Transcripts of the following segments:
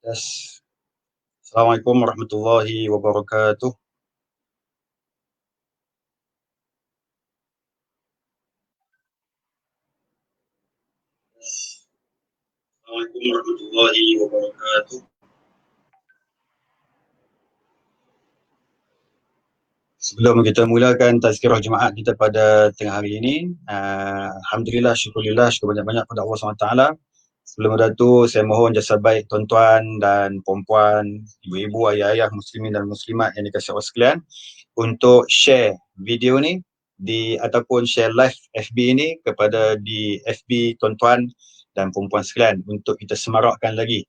Yes. Assalamualaikum warahmatullahi wabarakatuh. Assalamualaikum warahmatullahi wabarakatuh. Sebelum kita mulakan tazkirah Jumaat kita pada tengah hari ini, Alhamdulillah, syukurillah, syukur banyak-banyak pada Allah SWT. Sebelum itu, saya mohon jasa baik tuan-tuan dan puan-puan, ibu-ibu, ayah-ayah, muslimin dan muslimat yang dikasihi Allah sekalian, untuk share video ni ataupun share live FB ini kepada di FB tuan-tuan dan puan-puan sekalian untuk kita semarakkan lagi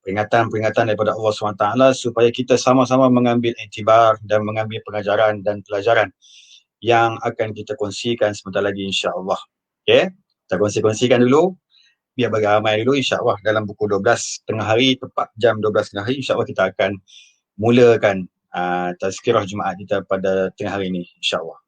peringatan-peringatan daripada Allah SWT supaya kita sama-sama mengambil iktibar dan mengambil pengajaran dan pelajaran yang akan kita kongsikan sebentar lagi insya-Allah. Okey, kita kongsi-kongsikan dulu biar bagi ramai dulu insya-Allah dalam pukul 12 tengah hari, tepat jam 12 tengah hari insya-Allah kita akan mulakan tazkirah Jumaat kita pada tengah hari ini insya-Allah.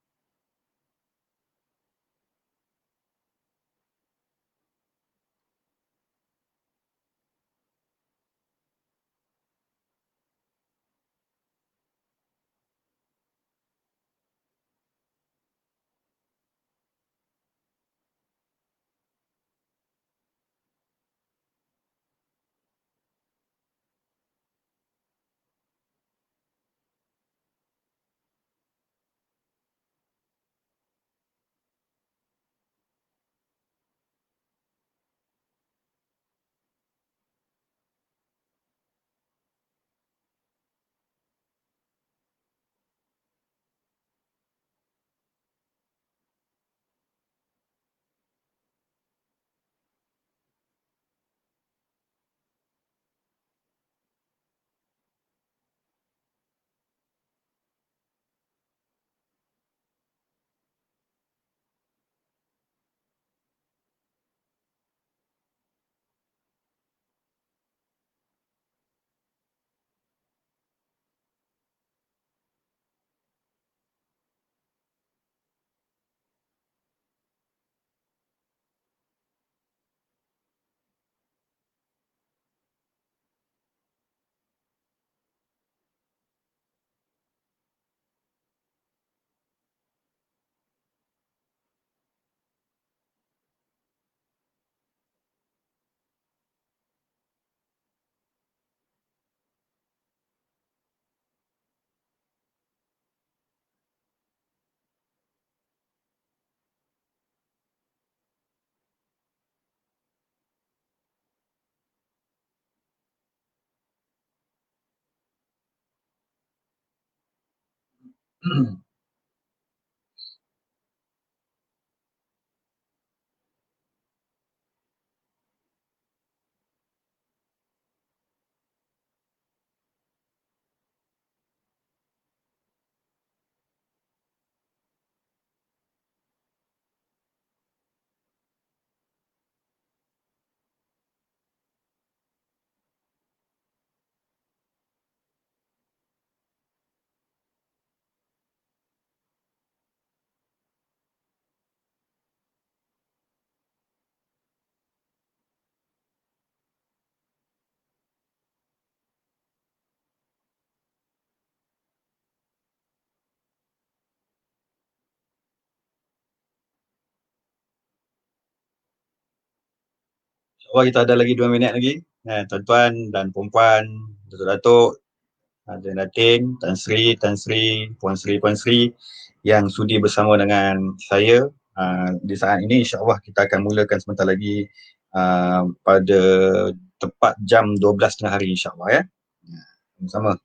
InsyaAllah kita ada lagi 2 minit lagi. Tuan-tuan dan puan-puan, datuk-datuk, ada Natin, Tan Sri, Puan Sri yang sudi bersama dengan saya di saat ini. InsyaAllah kita akan mulakan sebentar lagi pada tepat jam 12 tengah hari insyaAllah ya. Sama-sama.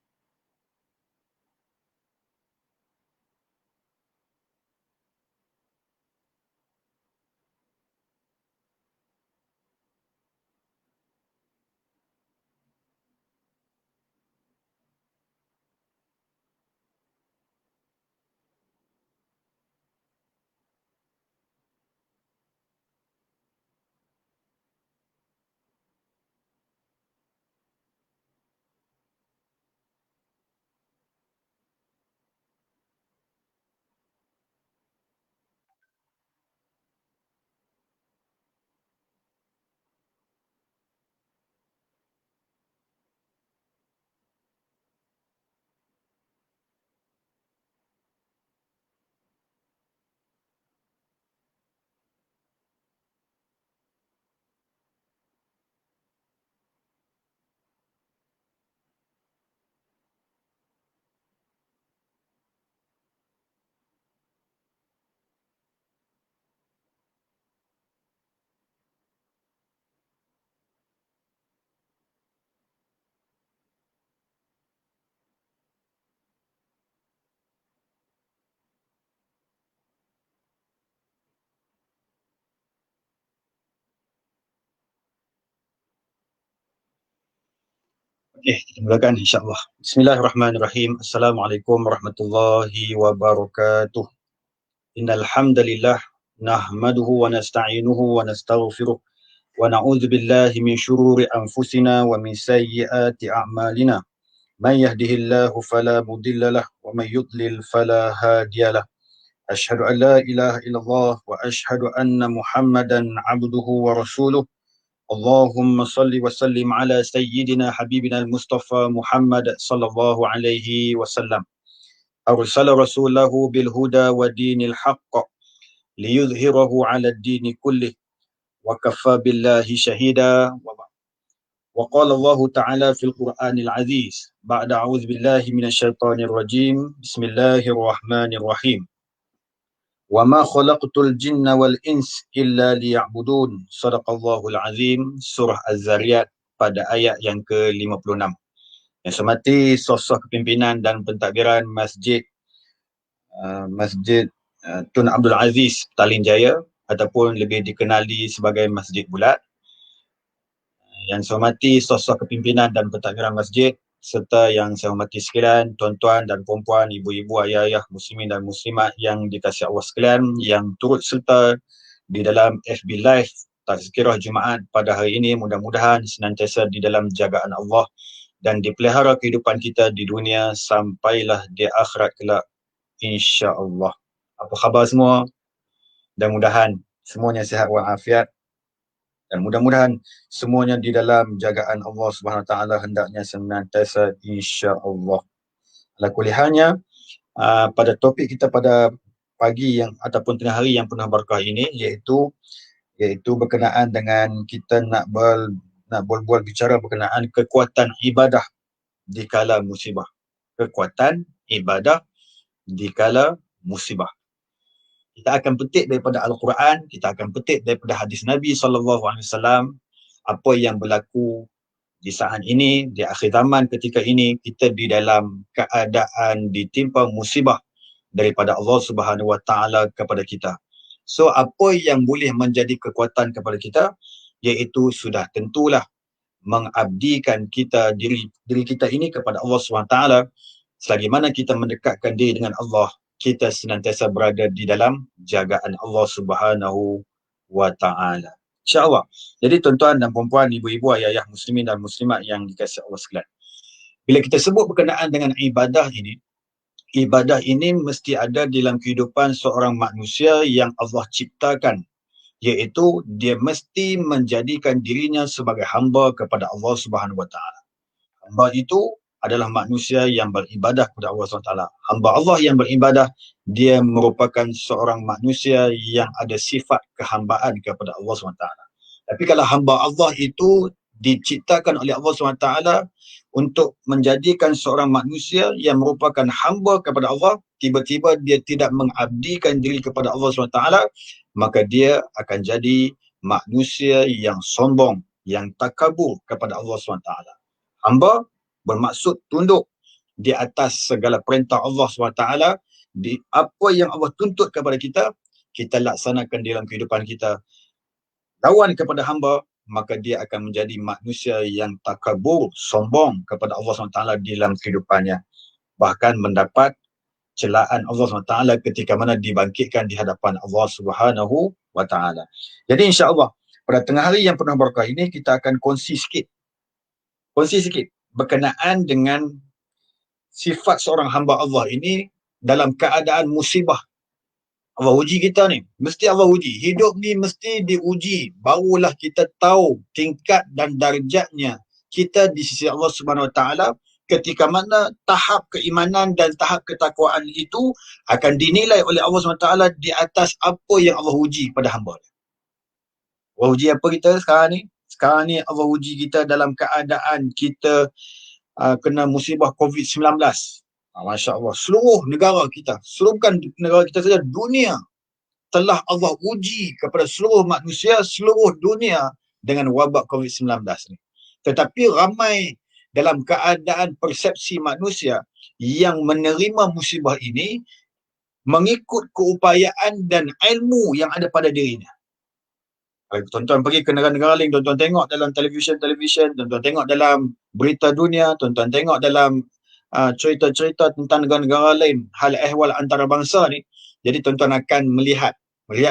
Okey, kita mulakan insya-Allah. Bismillahirrahmanirrahim. Assalamualaikum warahmatullahi wabarakatuh. Innal hamdalillah nahmaduhu wa nasta'inuhu wa nastaghfiruh wa na'udzu billahi min shururi anfusina wa min sayyiati a'malina. Man yahdihillahu fala mudilla lahu wa man yudlil fala hadiya lahu. Asyhadu an la ilaha illallah wa asyhadu anna Muhammadan 'abduhu wa rasuluh. اللهم صل وسلم على سيدنا حبيبنا المصطفى محمد صلى الله عليه وسلم أرسل رسوله بالهدى ودين الحق ليظهره على الدين كله وكفى بالله شهيدا. وقال الله تعالى في القرآن العزيز بعد أعوذ بالله من الشيطان الرجيم بسم الله الرحمن الرحيم وَمَا خَلَقْتُ الْجِنَّ وَالْإِنْسِ إِلَّا لِيَعْبُدُونَ Sadaqallahul Azim, Surah Az-Zariyat pada ayat yang ke-56. Yang semati sosok kepimpinan dan pentadbiran Masjid Tun Abdul Aziz Petaling Jaya ataupun lebih dikenali sebagai Masjid Bulat. Yang hormati sosok kepimpinan dan pentadbiran masjid serta yang saya hormati sekalian, tuan-tuan dan puan-puan, ibu-ibu, ayah-ayah, muslimin dan muslimat yang dikasihi Allah sekalian, yang turut serta di dalam FB Live Tazkirah Jumaat pada hari ini, mudah-mudahan senantiasa di dalam jagaan Allah dan dipelihara kehidupan kita di dunia sampailah di akhirat kelak, insya-Allah. Apa khabar semua? Mudah-mudahan semuanya sihat walafiat. Dan mudah-mudahan semuanya di dalam jagaan Allah Subhanahu Wa Taala hendaknya senantiasa insya-Allah. Ala kulli halnya, pada topik kita pada pagi yang ataupun tengah hari yang penuh berkah ini iaitu berkenaan dengan kita nak berbual bicara berkenaan kekuatan ibadah di kala musibah. Kekuatan ibadah di kala musibah. Kita akan petik daripada Al-Quran, kita akan petik daripada hadis Nabi SAW, apa yang berlaku di saat ini, di akhir zaman ketika ini, kita di dalam keadaan ditimpa musibah daripada Allah Subhanahu Wa Taala kepada kita. So, apa yang boleh menjadi kekuatan kepada kita, iaitu sudah tentulah mengabdikan kita diri kita ini kepada Allah Subhanahu Wa Taala. Selagi mana kita mendekatkan diri dengan Allah, kita senantiasa berada di dalam jagaan Allah Subhanahu Wa Taala. InsyaAllah. Jadi tuan-tuan dan puan-puan, ibu-ibu, ayah-ayah, muslimin dan muslimat yang dikasihi Allah sekalian. Bila kita sebut berkenaan dengan ibadah ini mesti ada dalam kehidupan seorang manusia yang Allah ciptakan, iaitu dia mesti menjadikan dirinya sebagai hamba kepada Allah Subhanahu Wa Taala. Hamba itu adalah manusia yang beribadah kepada Allah SWT. Hamba Allah yang beribadah, dia merupakan seorang manusia yang ada sifat kehambaan kepada Allah SWT. Tapi kalau hamba Allah itu diciptakan oleh Allah SWT untuk menjadikan seorang manusia yang merupakan hamba kepada Allah, tiba-tiba dia tidak mengabdikan diri kepada Allah SWT, maka dia akan jadi manusia yang sombong, yang takabur kepada Allah SWT. Hamba bermaksud tunduk di atas segala perintah Allah SWT. Di apa yang Allah tuntut kepada kita, kita laksanakan dalam kehidupan kita. Lawan kepada hamba, maka dia akan menjadi manusia yang takabur, sombong kepada Allah SWT di dalam kehidupannya. Bahkan mendapat celaan Allah SWT ketika mana dibangkitkan di hadapan Allah Subhanahu Wa Taala. Jadi insya-Allah pada tengah hari yang penuh berkah ini kita akan kongsi sikit berkenaan dengan sifat seorang hamba Allah ini dalam keadaan musibah. Allah uji kita ni, mesti Allah uji. Hidup ni mesti diuji, barulah kita tahu tingkat dan darjatnya kita di sisi Allah Subhanahu Wa Taala ketika mana tahap keimanan dan tahap ketakwaan itu akan dinilai oleh Allah Subhanahu Wa Taala di atas apa yang Allah uji pada hamba. Allah uji apa kita sekarang ni? Sekarang ni Allah uji kita dalam keadaan kita kena musibah COVID-19. Masya Allah, seluruh negara kita, bukan negara kita saja, dunia telah Allah uji kepada seluruh manusia, seluruh dunia dengan wabak COVID-19 ni. Tetapi ramai dalam keadaan persepsi manusia yang menerima musibah ini mengikut keupayaan dan ilmu yang ada pada dirinya. Kalau tuan-tuan pergi ke negara-negara lain, tuan-tuan tengok dalam televisyen, tuan-tuan tengok dalam berita dunia, tuan-tuan tengok dalam cerita-cerita tentang negara-negara lain, hal ehwal antarabangsa ni. Jadi tuan-tuan akan melihat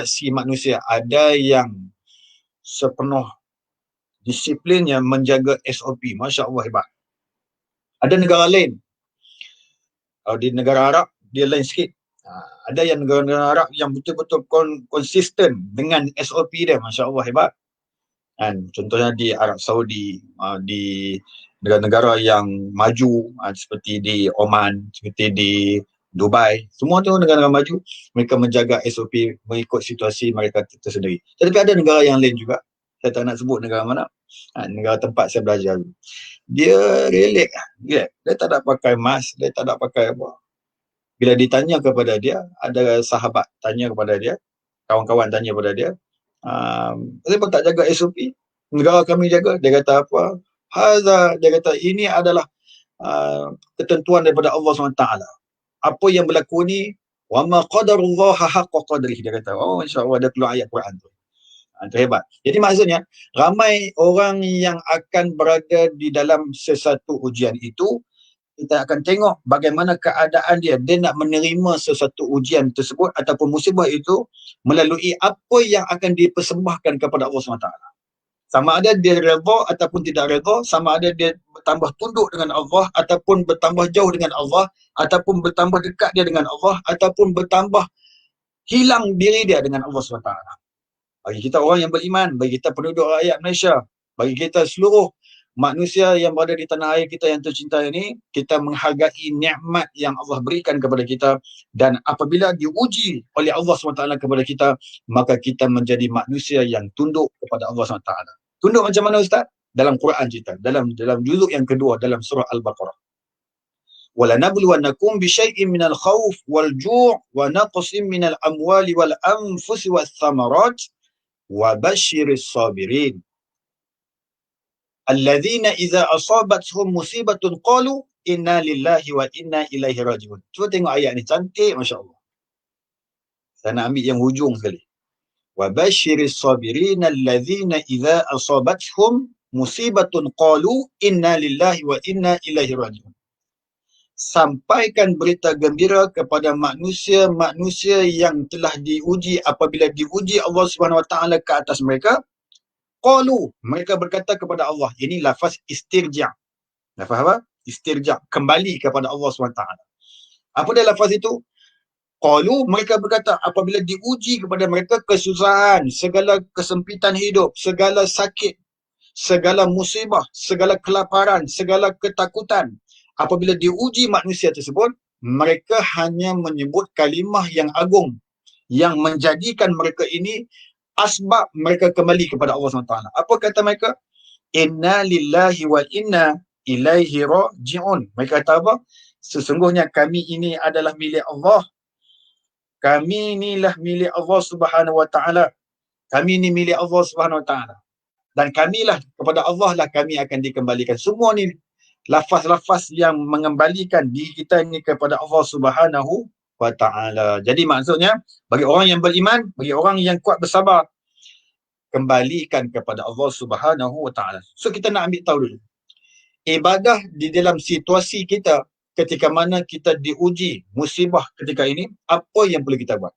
si manusia ada yang sepenuh disiplinnya menjaga SOP. Masya Allah, hebat. Ada negara lain, kalau di negara Arab dia lain sikit. Ada yang negara-negara Arab yang betul-betul konsisten dengan SOP dia. Masya Allah, hebat. Kan, contohnya di Arab Saudi, di negara-negara yang maju, seperti di Oman, seperti di Dubai, semua tu negara-negara maju, mereka menjaga SOP mengikut situasi mereka tersendiri. Tetapi ada negara yang lain juga, saya tak nak sebut negara mana, negara tempat saya belajar. Dia relax, dia tak ada pakai mask, dia tak ada pakai apa. Bila ditanya kepada dia, ada sahabat tanya kepada dia, kawan-kawan tanya kepada dia, kenapa tak jaga SOP? Negara kami jaga. Dia kata apa? Dia kata ini adalah ketentuan daripada Allah SWT. Apa yang berlaku ni, wa ma qadarullah haqqa qadrih. Dia kata, oh insya-Allah ada keluar ayat Quran tu. Itu hebat. Jadi maksudnya, ramai orang yang akan berada di dalam sesuatu ujian itu, kita akan tengok bagaimana keadaan dia. Dia nak menerima sesuatu ujian tersebut ataupun musibah itu melalui apa yang akan dipersembahkan kepada Allah SWT. Sama ada dia redha ataupun tidak redha, sama ada dia bertambah tunduk dengan Allah ataupun bertambah jauh dengan Allah, ataupun bertambah dekat dia dengan Allah, ataupun bertambah hilang diri dia dengan Allah SWT. Bagi kita orang yang beriman, bagi kita penduduk rakyat Malaysia, bagi kita seluruh manusia yang berada di tanah air kita yang tercinta ini, kita menghargai nikmat yang Allah berikan kepada kita, dan apabila diuji oleh Allah SWT kepada kita, maka kita menjadi manusia yang tunduk kepada Allah SWT. Tunduk macam mana Ustaz? Dalam Quran cerita, dalam juzuk yang kedua dalam surah Al-Baqarah. وَلَنَبْلُوَنَّكُمْ بِشَيْءٍ مِنَ الْخَوْفِ وَالْجُوعِ وَنَقْصٍ مِنَ الْأَمْوَالِ وَالْأَنْفُسِ وَالثَّمَرَاتِ وَبَشِّرِ الصَّابِرِينَ alladzina idza asabathum musibatun qalu inna lillahi wa inna ilaihi rajiun. Cuba tengok ayat ni, cantik masya-Allah. Saya nak ambil yang hujung sekali. Wa basyiris sabirin alladzina idza asabathum musibatun qalu inna lillahi wa inna ilaihi rajiun. Sampaikan berita gembira kepada manusia-manusia yang telah diuji apabila diuji Allah Subhanahu wa taala ke atas mereka. Qalu, mereka berkata kepada Allah. Ini lafaz istirja'. Lafaz apa? Istirja'. Kembali kepada Allah SWT. Apa dia lafaz itu? Qalu, mereka berkata apabila diuji kepada mereka kesusahan, segala kesempitan hidup, segala sakit, segala musibah, segala kelaparan, segala ketakutan. Apabila diuji manusia tersebut, mereka hanya menyebut kalimah yang agung yang menjadikan mereka ini asbab mereka kembali kepada Allah SWT. Apa kata mereka? Inna lillahi wa inna ilaihi raji'un. Mereka kata apa? Sesungguhnya kami ini adalah milik Allah. Kami inilah milik Allah Subhanahu wa taala. Kami ini milik Allah Subhanahu wa taala. Dan kamilah, kepada Allah lah kami akan dikembalikan. Semua ni lafaz-lafaz yang mengembalikan diri kita ini kepada Allah Subhanahu wa ta'ala. Jadi maksudnya, bagi orang yang beriman, bagi orang yang kuat bersabar, kembalikan kepada Allah Subhanahu wa ta'ala. So kita nak ambil tahu dulu, ibadah di dalam situasi kita ketika mana kita diuji musibah ketika ini, apa yang perlu kita buat?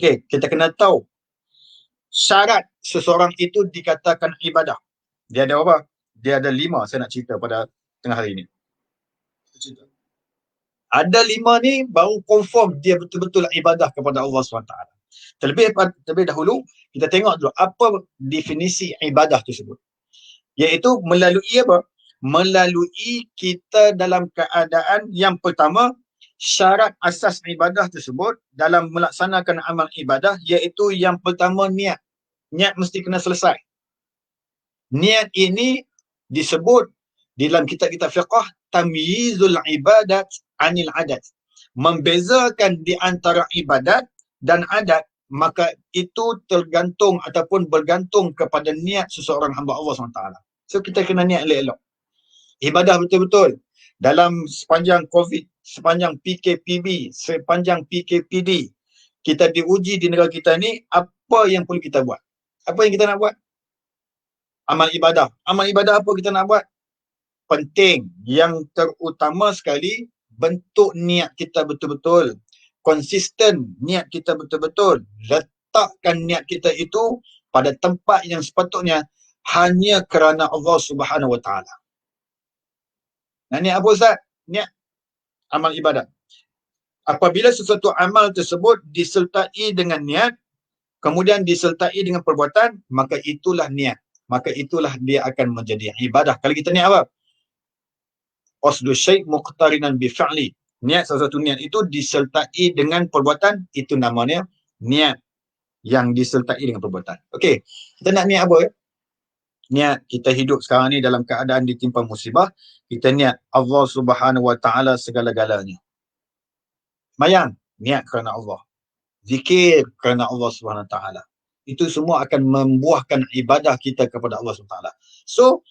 Okey, kita kena tahu syarat seseorang itu dikatakan ibadah. Dia ada apa? Dia ada 5, saya nak cerita pada tengah hari ini. Ada 5 ni baru confirm dia betul-betul ibadah kepada Allah SWT. Terlebih dahulu, kita tengok dulu apa definisi ibadah tersebut. Iaitu melalui apa? Melalui kita dalam keadaan yang pertama, syarat asas ibadah tersebut dalam melaksanakan amal ibadah, iaitu yang pertama niat. Niat mesti kena selesai. Niat ini disebut dalam kitab-kitab fiqh tamyizul ibadat anil adat. Membezakan di antara ibadat dan adat, maka itu tergantung ataupun bergantung kepada niat seseorang hamba Allah SWT. So kita kena niat elok-elok. Ibadah betul-betul. Dalam sepanjang COVID, sepanjang PKPB, sepanjang PKPD, kita diuji di negara kita ni, apa yang perlu kita buat? Apa yang kita nak buat? Amal ibadah. Amal ibadah apa kita nak buat? Penting. Yang terutama sekali, bentuk niat kita betul-betul. Konsisten niat kita betul-betul. Letakkan niat kita itu pada tempat yang sepatutnya hanya kerana Allah Subhanahu Wa Taala. Nah, niat apa Ustaz? Niat amal ibadah. Apabila sesuatu amal tersebut disertai dengan niat, kemudian disertai dengan perbuatan, maka itulah niat. Maka itulah dia akan menjadi ibadah. Kalau kita niat apa? Qasdu syai' muqtarinan bi fi'li. Niat sesuatu niat itu disertai dengan perbuatan, itu namanya niat yang disertai dengan perbuatan. Okey, kita nak niat apa? Niat kita hidup sekarang ni dalam keadaan ditimpa musibah, kita niat Allah Subhanahu Wa Taala segala-galanya. Mayang, niat kerana Allah. Zikir kerana Allah Subhanahu Wa Taala. Itu semua akan membuahkan ibadah kita kepada Allah Subhanahu Wa Taala. So,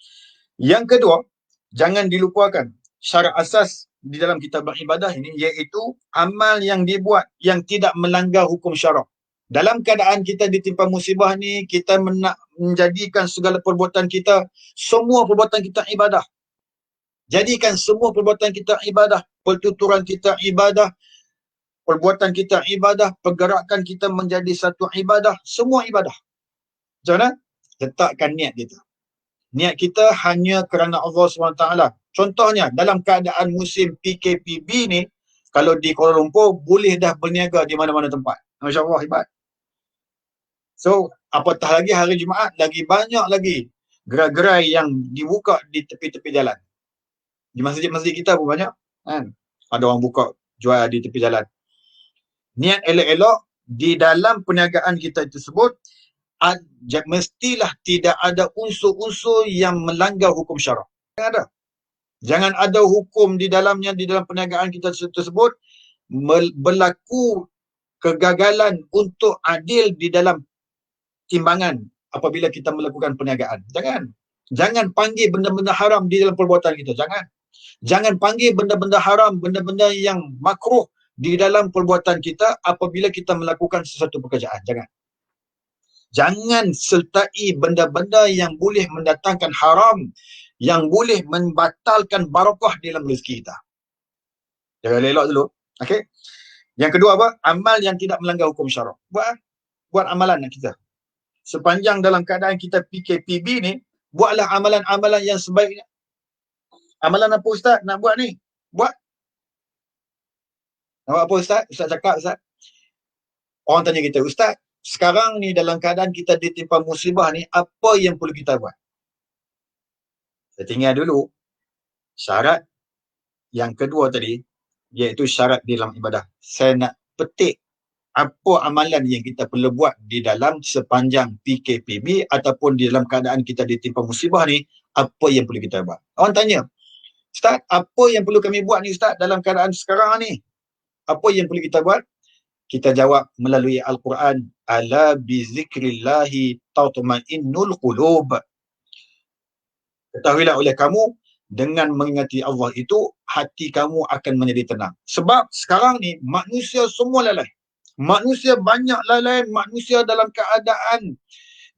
yang kedua, jangan dilupakan syarat asas di dalam kita beribadah ini, iaitu amal yang dibuat yang tidak melanggar hukum syarak. Dalam keadaan kita ditimpa musibah ni, kita nak menjadikan segala perbuatan kita, semua perbuatan kita ibadah. Jadikan semua perbuatan kita ibadah, pertuturan kita ibadah, perbuatan kita ibadah, pergerakan kita menjadi satu ibadah, semua ibadah. Macam mana? Letakkan niat kita. Niat kita hanya kerana Allah SWT. Contohnya, dalam keadaan musim PKPB ni, kalau di Kuala Lumpur, boleh dah berniaga di mana-mana tempat. Masya Allah, hebat. So, apatah lagi hari Jumaat, lagi banyak lagi gerai-gerai yang dibuka di tepi-tepi jalan. Di masjid-masjid kita pun banyak. Kan? Ada orang buka, jual di tepi jalan. Niat elok-elok di dalam perniagaan kita tersebut, mestilah tidak ada unsur-unsur yang melanggar hukum syarak. Jangan ada. Jangan ada hukum di dalamnya, di dalam perniagaan kita tersebut, berlaku kegagalan untuk adil di dalam timbangan apabila kita melakukan perniagaan. Jangan. Jangan panggil benda-benda haram di dalam perbuatan kita. Jangan. Jangan panggil benda-benda haram, benda-benda yang makruh di dalam perbuatan kita apabila kita melakukan sesuatu pekerjaan. Jangan. Jangan sertai benda-benda yang boleh mendatangkan haram, yang boleh membatalkan barakah dalam rezeki kita. Jangan elok dulu. Okey. Yang kedua apa? Amal yang tidak melanggar hukum syarak. Buat amalan kita. Sepanjang dalam keadaan kita PKPB ni, buatlah amalan-amalan yang sebaiknya. Amalan apa Ustaz nak buat ni? Buat. Nak buat apa Ustaz? Ustaz cakap, Ustaz. Orang tanya kita, Ustaz, sekarang ni dalam keadaan kita ditimpa musibah ni, apa yang perlu kita buat? Saya tinggal dulu. Syarat yang kedua tadi, iaitu syarat di dalam ibadah. Saya nak petik apa amalan yang kita perlu buat di dalam sepanjang PKPB ataupun di dalam keadaan kita ditimpa musibah ni, apa yang perlu kita buat. Orang tanya, Ustaz, apa yang perlu kami buat ni Ustaz dalam keadaan sekarang ni? Apa yang perlu kita buat? Kita jawab melalui Al-Quran, ala bizikrillahi tatma'innul qulub. Ketahuilah oleh kamu, dengan mengingati Allah itu, hati kamu akan menjadi tenang. Sebab sekarang ni, manusia semua lalai. Manusia banyak lalai, manusia dalam keadaan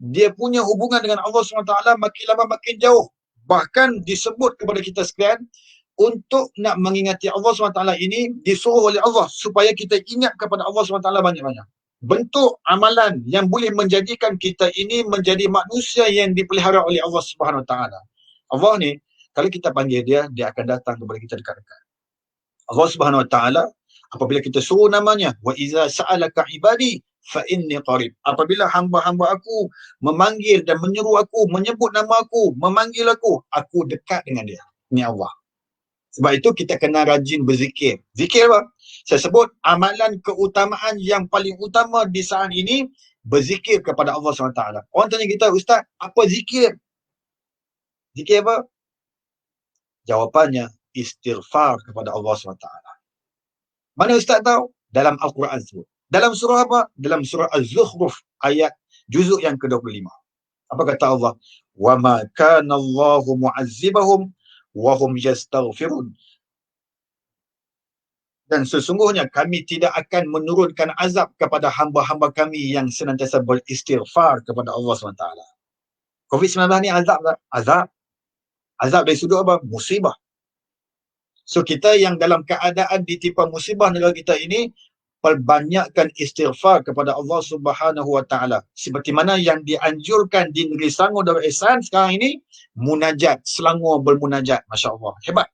dia punya hubungan dengan Allah SWT makin lama makin jauh. Bahkan disebut kepada kita sekalian, untuk nak mengingati Allah SWT ini disuruh oleh Allah supaya kita ingat kepada Allah SWT banyak-banyak. Bentuk amalan yang boleh menjadikan kita ini menjadi manusia yang dipelihara oleh Allah SWT. Allah ni, kalau kita panggil dia, dia akan datang kepada kita dekat-dekat. Allah SWT, apabila kita suruh namanya, wa iza sa'alaka ibadi fa inni qarib. Apabila hamba-hamba aku memanggil dan menyeru aku, menyebut nama aku, memanggil aku dekat dengan dia. Ini Allah. Sebab itu kita kena rajin berzikir. Zikir apa? Saya sebut amalan keutamaan yang paling utama di saat ini, berzikir kepada Allah SWT. Orang tanya kita, Ustaz, apa zikir? Zikir apa? Jawapannya, istighfar kepada Allah SWT. Mana Ustaz tahu? Dalam Al-Quran sebut. Dalam surah apa? Dalam surah Az-Zukhruf, ayat juzuk yang ke-25. Apa kata Allah? Wa ma kana Allahu mu'azzibahum wa hum yastaghfirun. Dan sesungguhnya kami tidak akan menurunkan azab kepada hamba-hamba kami yang senantiasa beristighfar kepada Allah SWT. COVID-19 ni azab tak? Azab. Azab dari sudut apa? Musibah. So kita yang dalam keadaan ditimpa musibah negara kita ini, perbanyakkan istighfar kepada Allah Subhanahu Wa Taala. Seperti mana yang dianjurkan di Negeri Selangor Darul Ihsan sekarang ini, munajat, Selangor bermunajat. Masya Allah, hebat.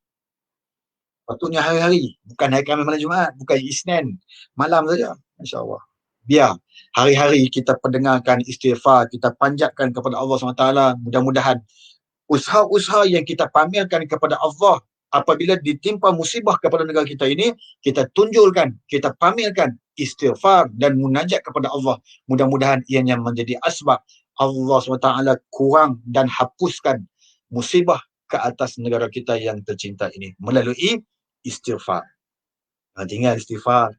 Patutnya hari-hari, bukan hari Khamis malam Jumaat, bukan Isnin malam saja. Masya Allah. Biar hari-hari kita pendengarkan istighfar, kita panjatkan kepada Allah SWT. Mudah-mudahan usaha-usaha yang kita pamerkan kepada Allah apabila ditimpa musibah kepada negara kita ini, kita tunjulkan, kita pamerkan istighfar dan munajat kepada Allah. Mudah-mudahan ianya menjadi asbab Allah SWT kurang dan hapuskan musibah ke atas negara kita yang tercinta ini melalui istighfar. Tinggal istighfar.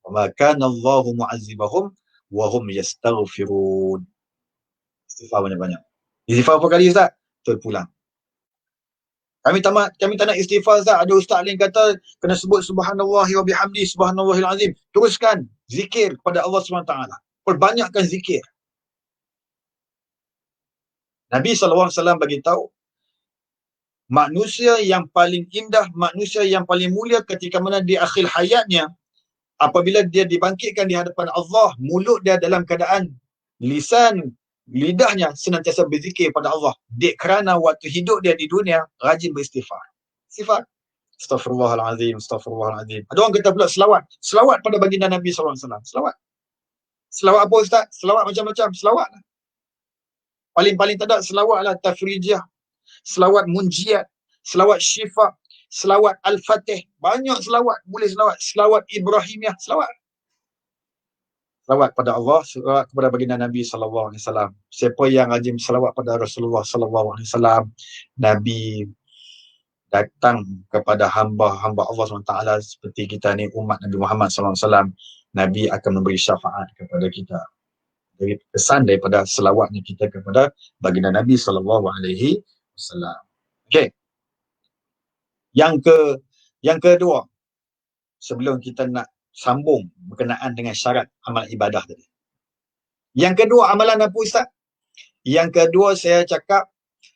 Wa kana Allahu mu'azzibahum wa hum yastaghfirun. Istighfar banyak-banyak. Istighfar berapa kali Ustaz? Terpulang. Kami tak nak istighfar Ustaz. Ada ustaz lain kata kena sebut subhanallahi wa bihamdi subhanallahil azim. Teruskan zikir kepada Allah SWT. Perbanyakkan zikir. Nabi SAW bagi tahu manusia yang paling indah, manusia yang paling mulia ketika mana di akhir hayatnya, apabila dia dibangkitkan di hadapan Allah, mulut dia dalam keadaan lidahnya senantiasa berzikir pada Allah. Kerana waktu hidup dia di dunia rajin beristighfar. Istighfar. Astaghfirullahalazim, astaghfirullahalazim. Ada orang kata pula selawat. Selawat pada baginda Nabi SAW. Selawat. Selawat apa Ustaz? Selawat macam-macam. Selawat. Paling-paling tak ada selawatlah tafrijah, selawat munjiat, selawat syifa, selawat al-fatih. Banyak selawat. Boleh selawat. Selawat Ibrahimiyah. Selawat. Selawat pada Allah, selawat kepada baginda Nabi SAW. Siapa yang rajin selawat pada Rasulullah SAW, Nabi datang kepada hamba-hamba Allah SWT seperti kita ni umat Nabi Muhammad SAW, Nabi akan memberi syafaat kepada kita. Dari kesan daripada selawatnya kita kepada baginda Nabi SAW. Okey. Yang kedua, sebelum kita nak sambung berkenaan dengan syarat amal ibadah tadi. Yang kedua, amalan apa Ustaz? Yang kedua saya cakap,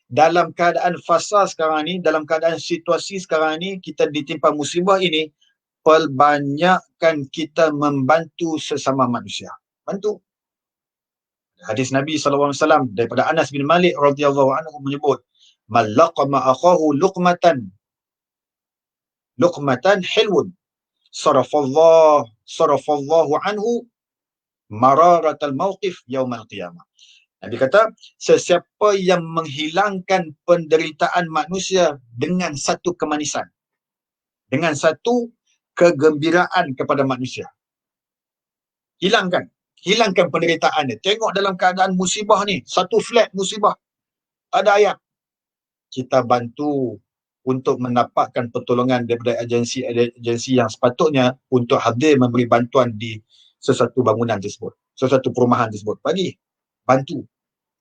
dalam keadaan fasa sekarang ni, dalam keadaan situasi sekarang ni, kita ditimpa musibah ini, perbanyakkan kita membantu sesama manusia. Bantu. Hadis Nabi SAW daripada Anas bin Malik radhiyallahu anhu menyebut, "Man laqama akhahu luqmatan hilwun sarafallahu anhu mararatal mawqif yaumal qiyamah." Nabi kata, sesiapa yang menghilangkan penderitaan manusia dengan satu kemanisan, dengan satu kegembiraan kepada manusia, hilangkan penderitaan dia. Tengok dalam keadaan musibah ni, satu flat musibah, ada ayat, kita bantu untuk mendapatkan pertolongan daripada agensi yang sepatutnya untuk hadir memberi bantuan di sesuatu bangunan tersebut, sesuatu perumahan tersebut. Bagi, bantu,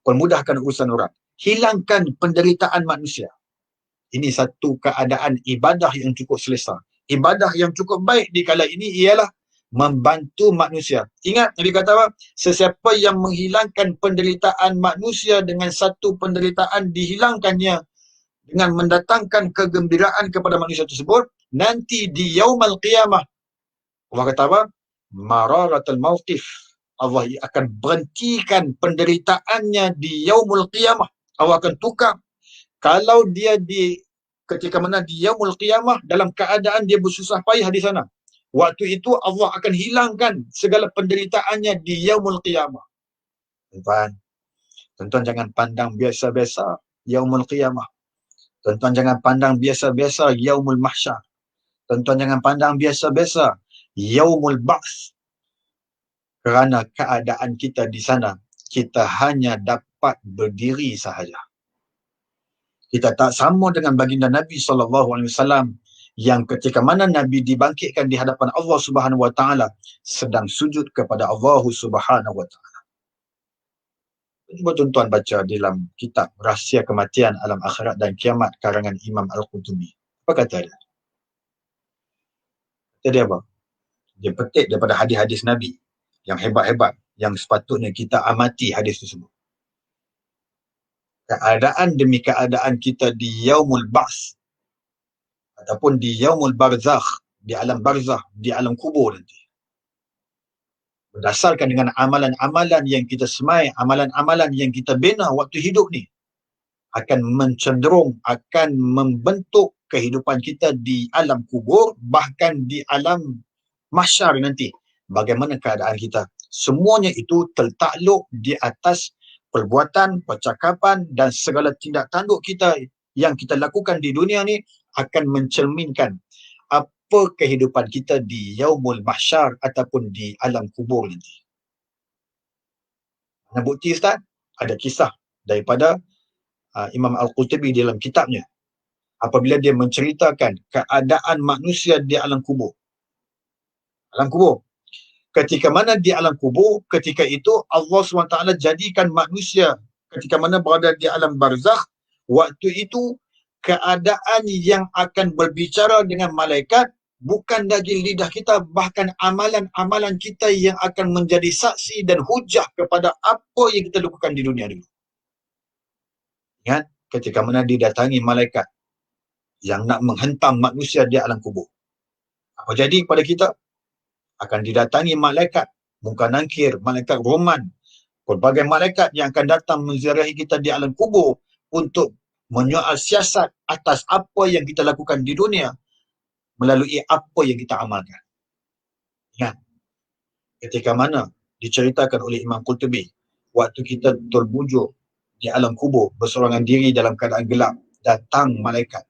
permudahkan urusan orang, hilangkan penderitaan manusia. Ini satu keadaan ibadah yang cukup selesa. Ibadah yang cukup baik di kala ini ialah membantu manusia. Ingat Nabi kata apa? Sesiapa yang menghilangkan penderitaan manusia dengan satu penderitaan dihilangkannya dengan mendatangkan kegembiraan kepada manusia tersebut, nanti di yaumal qiyamah, Allah kata apa? Mararatul mawqif. Allah akan berhentikan penderitaannya di yaumul qiyamah. Allah akan tukar. Kalau dia ketika mana di yaumul qiyamah dalam keadaan dia bersusah payah di sana, waktu itu Allah akan hilangkan segala penderitaannya di yaumul qiyamah. Tuan-tuan jangan pandang biasa-biasa yaumul qiyamah. Tuan-tuan jangan pandang biasa-biasa yaumul mahsyar. Tuan-tuan jangan pandang biasa-biasa yaumul ba'ts. Kerana keadaan kita di sana, kita hanya dapat berdiri sahaja. Kita tak sama dengan baginda Nabi SAW yang ketika mana Nabi dibangkitkan di hadapan Allah Subhanahu Wa Taala sedang sujud kepada Allah Subhanahu Wa Taala. Cuba tuan-tuan baca dalam kitab Rahsia Kematian, Alam Akhirat dan Kiamat karangan Imam Al-Qurtubi. Apa kata dia? Jadi apa? Dia petik daripada hadis-hadis Nabi yang hebat-hebat, yang sepatutnya kita amati hadis tersebut. Keadaan demi keadaan kita di yaumul ba'ts ataupun di yaumul barzakh, di alam barzakh, di alam kubur nanti. Berdasarkan dengan amalan-amalan yang kita semai, amalan-amalan yang kita bina waktu hidup ni, akan mencenderung, akan membentuk kehidupan kita di alam kubur, bahkan di alam mahsyar nanti. Bagaimana keadaan kita? Semuanya itu tertakluk di atas perbuatan, percakapan dan segala tindak tanduk kita yang kita lakukan di dunia ni akan mencerminkan apa kehidupan kita di yaumul mahsyar ataupun di alam kubur nanti. Mana bukti Ustaz? Ada kisah daripada Imam Al-Qurtubi dalam kitabnya apabila dia menceritakan keadaan manusia di alam kubur. Alam kubur. Ketika mana di alam kubur, ketika itu Allah SWT jadikan manusia ketika mana berada di alam barzakh, waktu itu keadaan yang akan berbicara dengan malaikat bukan lagi lidah kita, bahkan amalan-amalan kita yang akan menjadi saksi dan hujah kepada apa yang kita lakukan di dunia dulu. Ingat, ketika mana didatangi malaikat yang nak menghentam manusia di alam kubur. Apa jadi pada kita? Akan didatangi malaikat Munkar Nakir, malaikat Roman, pelbagai malaikat yang akan datang menziarahi kita di alam kubur untuk menyoal siasat atas apa yang kita lakukan di dunia melalui apa yang kita amalkan. Ingat, ketika mana diceritakan oleh Imam Qurtubi, waktu kita terbujur di alam kubur, bersorangan diri dalam keadaan gelap, datang malaikat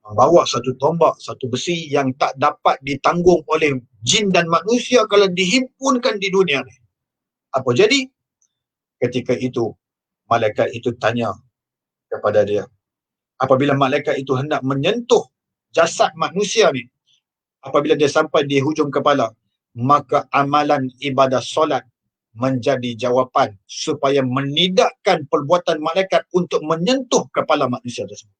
membawa satu tombak, satu besi yang tak dapat ditanggung oleh jin dan manusia kalau dihimpunkan di dunia ni. Apa jadi? Ketika itu, malaikat itu tanya kepada dia. Apabila malaikat itu hendak menyentuh jasad manusia ni, apabila dia sampai di hujung kepala, maka amalan ibadah solat menjadi jawapan supaya menidakkan perbuatan malaikat untuk menyentuh kepala manusia tersebut.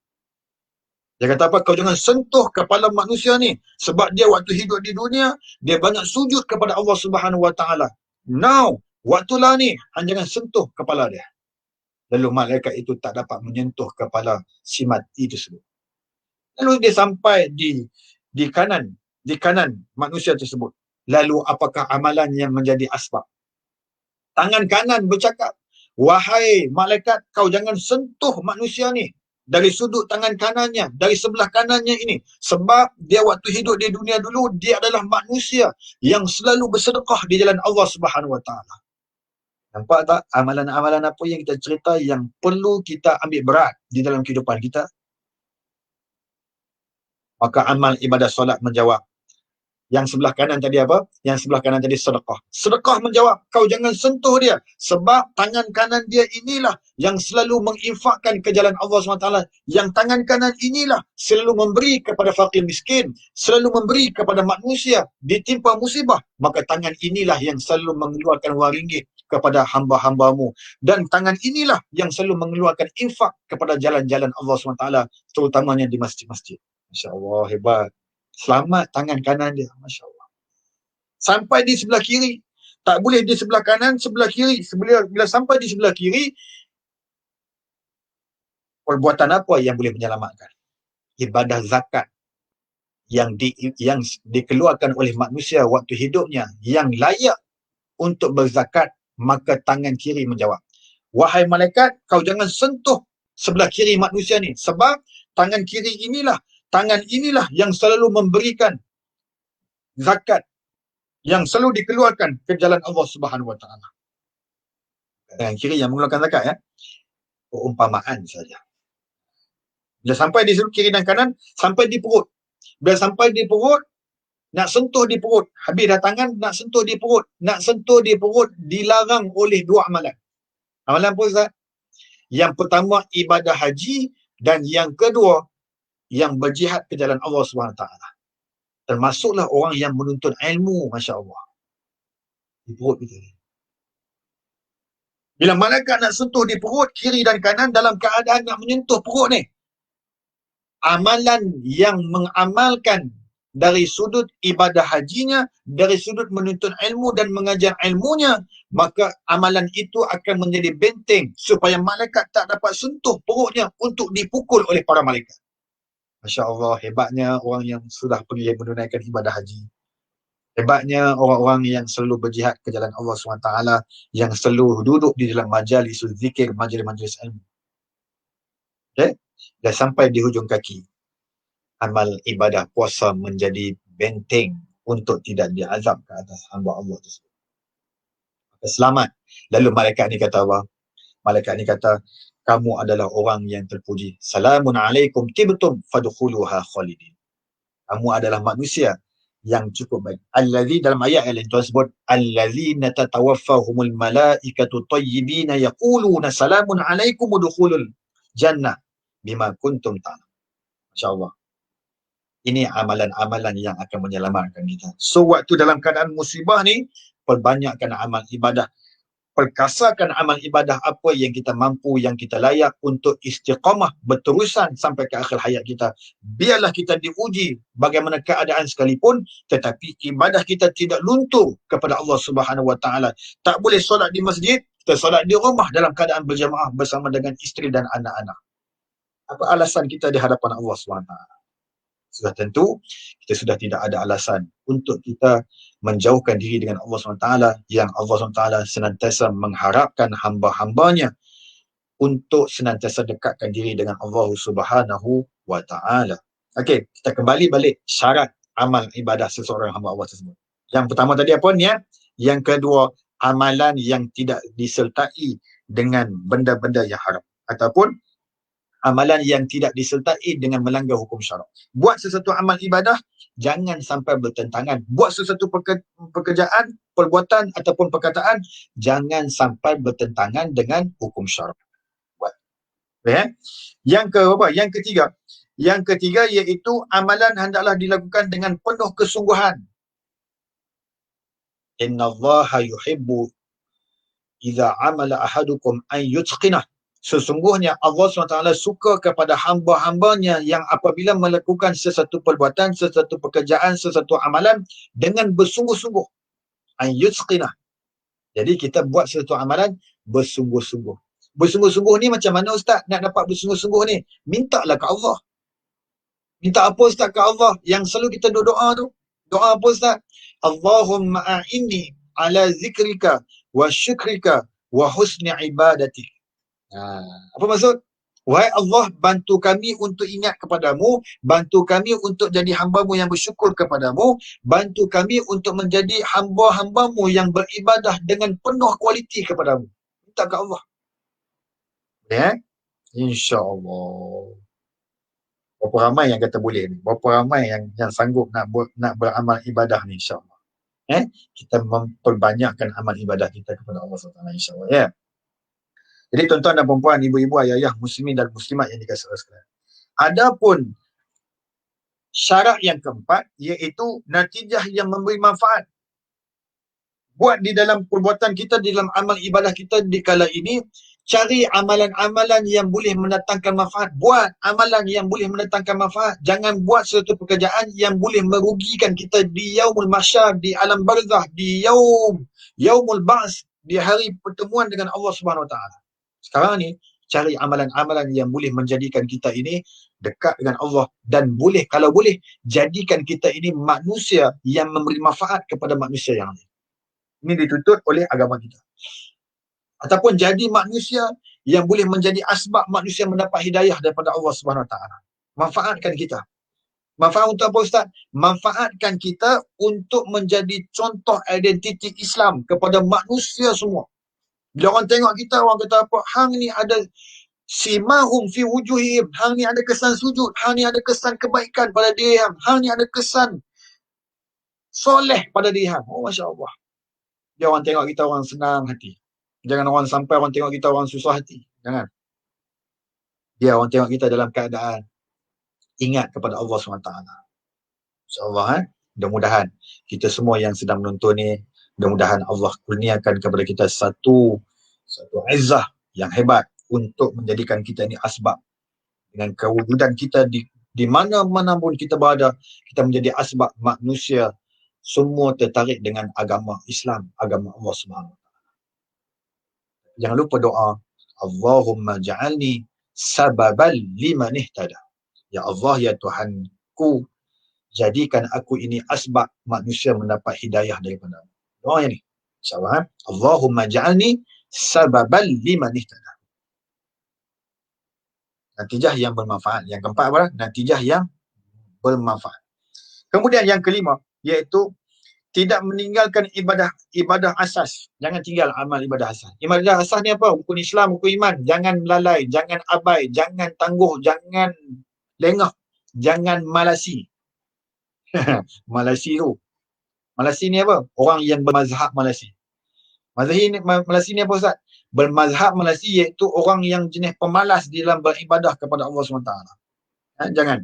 Dia kata apa? Kau jangan sentuh kepala manusia ni. Sebab dia waktu hidup di dunia, dia banyak sujud kepada Allah Subhanahu Wa Taala. Now, waktulah ni, jangan sentuh kepala dia. Lalu malaikat itu tak dapat menyentuh kepala si mati tersebut. Lalu dia sampai di kanan manusia tersebut. Lalu apakah amalan yang menjadi asbab? Tangan kanan bercakap, wahai malaikat, kau jangan sentuh manusia ni dari sudut tangan kanannya, dari sebelah kanannya ini. Sebab dia waktu hidup di dunia dulu, dia adalah manusia yang selalu bersedekah di jalan Allah Subhanahu Wa Taala. Nampak tak amalan-amalan apa yang kita cerita yang perlu kita ambil berat di dalam kehidupan kita? Maka amal ibadah solat menjawab. Yang sebelah kanan tadi apa? Yang sebelah kanan tadi sedekah. Sedekah menjawab, kau jangan sentuh dia. Sebab tangan kanan dia inilah yang selalu menginfakkan ke jalan Allah SWT. Yang tangan kanan inilah selalu memberi kepada fakir miskin. Selalu memberi kepada manusia. Ditimpa musibah. Maka tangan inilah yang selalu mengeluarkan wang ringgit kepada hamba-hambamu. Dan tangan inilah yang selalu mengeluarkan infak kepada jalan-jalan Allah SWT. Terutamanya di masjid-masjid. Masya Allah, hebat. Selamat tangan kanan dia. Masya Allah. Sampai di sebelah kiri. Tak boleh di sebelah kanan, sebelah kiri. Bila sampai di sebelah kiri, perbuatan apa yang boleh menyelamatkan? Ibadah zakat yang dikeluarkan oleh manusia waktu hidupnya yang layak untuk berzakat, maka tangan kiri menjawab. Wahai malaikat, kau jangan sentuh sebelah kiri manusia ni. Sebab tangan kiri inilah, tangan inilah yang selalu memberikan zakat yang selalu dikeluarkan ke jalan Allah Subhanahu Wa Taala. Tangan kiri yang mengeluarkan zakat ya. Perumpamaan saja. Bila sampai di sebelah kiri dan kanan, sampai di perut. Bila sampai di perut, nak sentuh di perut. Habis dah tangan, nak sentuh di perut. Nak sentuh di perut dilarang oleh dua amalan. Amalan apa Ustaz? Yang pertama ibadah haji dan yang kedua yang berjihad ke jalan Allah SWT. Termasuklah orang yang menuntut ilmu, Masya Allah. Di perut kita. Bila malaikat nak sentuh di perut, kiri dan kanan dalam keadaan nak menyentuh perut ni, amalan yang mengamalkan dari sudut ibadah hajinya, dari sudut menuntut ilmu dan mengajar ilmunya, maka amalan itu akan menjadi benteng supaya malaikat tak dapat sentuh perutnya untuk dipukul oleh para malaikat. Masya Allah, hebatnya orang yang sudah pergi menunaikan ibadah haji. Hebatnya orang-orang yang selalu berjihad ke jalan Allah SWT, yang selalu duduk di dalam majalis zikir, majlis-majlis ilmu. Okay? Dan sampai di hujung kaki, amal ibadah puasa menjadi benteng untuk tidak diazab ke atas hamba Allah tersebut. Selamat. Lalu malaikat ni kata apa? Malaikat ni kata, kamu adalah orang yang terpuji. Salamun alaikum tibtum fadkhuluha khalidin. Kamu adalah manusia yang cukup baik. Allazi, dalam ayat yang lain Tuhan sebut, allazina tatawaffahumul malaikatu tayyibina yaquluna salamun alaikum udkhulul jannah bima kuntum ta'lam. Masya-Allah. Ini amalan-amalan yang akan menyelamatkan kita. So waktu dalam keadaan musibah ni, perbanyakkan amal ibadah. Perkasakan amal ibadah apa yang kita mampu, yang kita layak untuk istiqamah berterusan sampai ke akhir hayat kita. Biarlah kita diuji bagaimana keadaan sekalipun, tetapi ibadah kita tidak luntur kepada Allah Subhanahu Wa Taala. Tak boleh solat di masjid, kita solat di rumah dalam keadaan berjamaah bersama dengan isteri dan anak-anak. Apa alasan kita di hadapan Allah Subhanahu Wa Taala? Sudah tentu kita sudah tidak ada alasan untuk kita menjauhkan diri dengan Allah SWT, yang Allah SWT senantiasa mengharapkan hamba-hambanya untuk senantiasa dekatkan diri dengan Allah Subhanahu wa Ta'ala. Okey, kita kembali balik syarat amal ibadah seseorang hamba Allah tersebut. Yang pertama tadi apa niat? Yang kedua, amalan yang tidak disertai dengan benda-benda yang haram, ataupun amalan yang tidak disertai dengan melanggar hukum syarak. Buat sesuatu amal ibadah, jangan sampai bertentangan. Buat sesuatu pekerjaan, perbuatan ataupun perkataan, jangan sampai bertentangan dengan hukum syarak. Buat. Okay? Yang ketiga. Yang ketiga iaitu amalan hendaklah dilakukan dengan penuh kesungguhan. Innallaha yuhibbu idza amala ahadukum an yutqinah. Sesungguhnya Allah SWT suka kepada hamba-hambanya yang apabila melakukan sesuatu perbuatan, sesuatu pekerjaan, sesuatu amalan dengan bersungguh-sungguh. Ayyutqinah. Jadi kita buat sesuatu amalan bersungguh-sungguh. Bersungguh-sungguh ni macam mana Ustaz nak dapat bersungguh-sungguh ni? Mintalah ke Allah. Minta apa Ustaz ke Allah? Yang selalu kita doa tu. Doa apa Ustaz? Allahumma a'inni ala zikrika wa syukrika wa husni ibadatik. Apa maksud? Wahai Allah, bantu kami untuk ingat kepadamu, bantu kami untuk jadi hamba-Mu yang bersyukur kepadamu, bantu kami untuk menjadi hamba-hamba-Mu yang beribadah dengan penuh kualiti kepadamu. Minta ke Allah. Ya? InsyaAllah. Berapa ramai yang kata boleh ni? Berapa ramai yang sanggup nak beramal ibadah ni, insyaAllah. Kita memperbanyakkan amal ibadah kita kepada Allah SWT, insyaAllah. Ya? Jadi tuan-tuan dan puan-puan, ibu-ibu, ayah-ayah, muslimin dan muslimat yang dikasihi Allah sekalian. Adapun syarat yang keempat, iaitu natijah yang memberi manfaat. Buat di dalam perbuatan kita, di dalam amal ibadah kita di kala ini, cari amalan-amalan yang boleh mendatangkan manfaat. Buat amalan yang boleh mendatangkan manfaat. Jangan buat suatu pekerjaan yang boleh merugikan kita di yaumul mahsyar, di alam barzah, di yaumul ba'ts, di hari pertemuan dengan Allah Subhanahu Wa Taala. Sekarang ni, cari amalan-amalan yang boleh menjadikan kita ini dekat dengan Allah, dan boleh, kalau boleh, jadikan kita ini manusia yang memberi manfaat kepada manusia yang lain. Ini dituntut oleh agama kita. Ataupun jadi manusia yang boleh menjadi asbab manusia mendapat hidayah daripada Allah Subhanahu Wa Taala. Manfaatkan kita. Manfaat untuk apa Ustaz? Manfaatkan kita untuk menjadi contoh identiti Islam kepada manusia semua. Bila orang tengok kita, orang kata apa? Hang ni ada simahum fi wujuhihim. Hang ni ada kesan sujud. Hang ni ada kesan kebaikan pada diri hang. Hang ni ada kesan soleh pada diri hang. Oh, Masya Allah. Dia orang tengok kita orang senang hati. Jangan orang sampai orang tengok kita orang susah hati. Jangan. Dia orang tengok kita dalam keadaan ingat kepada Allah SWT. InsyaAllah, mudah-mudahan kita semua yang sedang menonton ni, mudah-mudahan Allah kurniakan kepada kita satu izzah yang hebat untuk menjadikan kita ini asbab dengan kewujudan kita di Di mana-mana pun kita berada, kita menjadi asbab manusia semua tertarik dengan agama Islam, agama Allah Subhanahu. Jangan lupa doa, Allahumma ja'alni sababan liman ihtada. Ya Allah, ya Tuhanku, jadikan aku ini asbab manusia mendapat hidayah daripada Allah. Doa yang ni. InsyaAllah. Allahumma ja'alni sababan liman ihtada. Natijah yang bermanfaat. Yang keempat apa? Natijah yang bermanfaat. Kemudian yang kelima, iaitu tidak meninggalkan ibadah asas. Jangan tinggal amal ibadah asas. Ibadah asas ni apa? Rukun Islam, rukun iman. Jangan melalai, jangan abai, jangan tangguh, jangan lengah, jangan malasi. Malasi tu. Malasi ni apa? Orang yang bermazhab malasi. Malasi ni apa Ustaz? Bermazhab malasi iaitu orang yang jenis pemalas di dalam beribadah kepada Allah SWT. Jangan.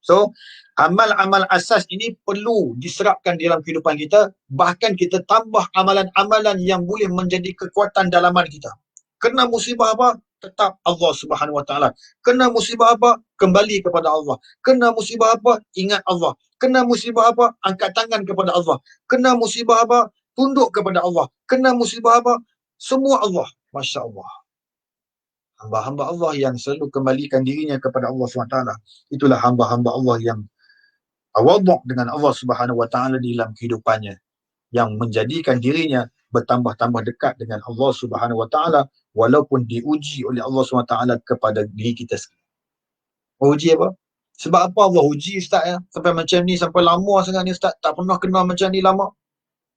So, amal-amal asas ini perlu diserapkan dalam kehidupan kita. Bahkan kita tambah amalan-amalan yang boleh menjadi kekuatan dalaman kita. Kena musibah apa? Tetap Allah Subhanahu Wa Taala. Kena musibah apa? Kembali kepada Allah. Kena musibah apa? Ingat Allah. Kena musibah apa? Angkat tangan kepada Allah. Kena musibah apa? Tunduk kepada Allah. Kena musibah apa? Semua Allah. Masya Allah. Hamba-hamba Allah yang selalu kembalikan dirinya kepada Allah SWT. Itulah hamba-hamba Allah yang tawaduk dengan Allah Subhanahu Wa Taala di dalam kehidupannya, yang menjadikan dirinya bertambah-tambah dekat dengan Allah Subhanahu Wa Taala walaupun diuji oleh Allah SWT kepada diri kita sendiri. Uji apa? Sebab apa Allah uji Ustaz ya? Sampai macam ni, sampai lama sangat ni Ustaz, tak pernah kena macam ni lama.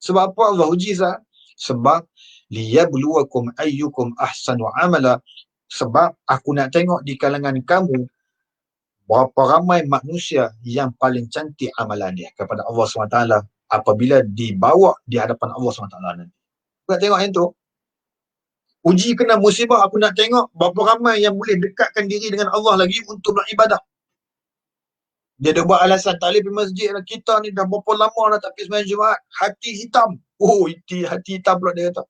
Sebab apa Allah uji Ustaz? Sebab liyabluwakum ayyukum ahsanu amala. Sebab aku nak tengok di kalangan kamu berapa ramai manusia yang paling cantik amalan dia kepada Allah SWT apabila dibawa di hadapan Allah SWT nanti. Aku nak tengok yang tu. Uji kena musibah, aku nak tengok berapa ramai yang boleh dekatkan diri dengan Allah lagi untuk beribadah. Dia dah buat alasan tak boleh pergi masjid lah. Kita ni dah berapa lama dah tak pergi sembahyang Jumaat. Hati hitam. Oh, hati hitam pula dia kata.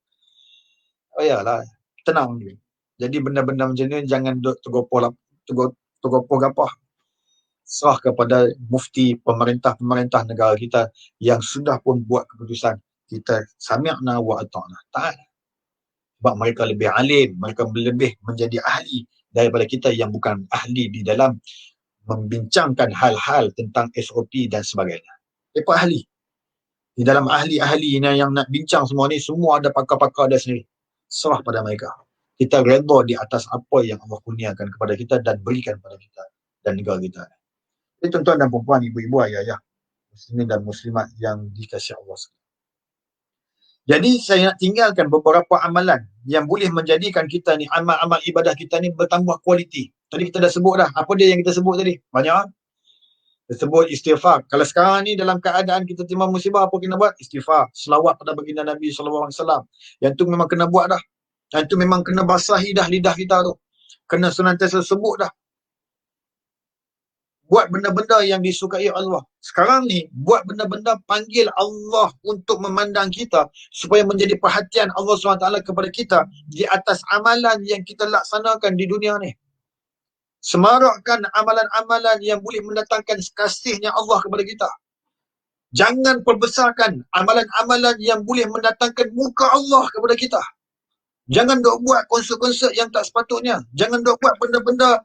Oh yalah, tenang dulu. Jadi benda-benda macam ni jangan tergopoh gapah. Serah kepada mufti, pemerintah negara kita yang sudah pun buat keputusan. Kita sami'na wa ata'na. Taat. Sebab mereka lebih alim, mereka lebih menjadi ahli daripada kita yang bukan ahli di dalam membincangkan hal-hal tentang SOP dan sebagainya. Mereka ahli. Di dalam ahli-ahli yang nak bincang semua ni, semua ada pakar-pakar dia sendiri. Serah pada mereka. Kita redha di atas apa yang Allah kurniakan kepada kita dan berikan kepada kita dan negara kita. Jadi tuan-tuan dan puan-puan, ibu-ibu, ayah-ayah, muslimin dan muslimat yang dikasihi Allah. Jadi saya nak tinggalkan beberapa amalan yang boleh menjadikan kita ni, amal-amal ibadah kita ni bertambah kualiti. Tadi kita dah sebut dah. Apa dia yang kita sebut tadi? Banyak. Kita sebut istighfar. Kalau sekarang ni dalam keadaan kita timah musibah, apa kena buat? Istighfar. Selawat pada baginda Nabi SAW. Yang tu memang kena buat dah. Yang tu memang kena basahi dah lidah kita tu. Kena senantiasa sebut dah. Buat benda-benda yang disukai Allah. Sekarang ni, buat benda-benda panggil Allah untuk memandang kita supaya menjadi perhatian Allah SWT kepada kita di atas amalan yang kita laksanakan di dunia ni. Semarakkan amalan-amalan yang boleh mendatangkan kasihnya Allah kepada kita. Jangan perbesarkan amalan-amalan yang boleh mendatangkan muka Allah kepada kita. Jangan dok buat konsert-konsert yang tak sepatutnya. Jangan dok buat benda-benda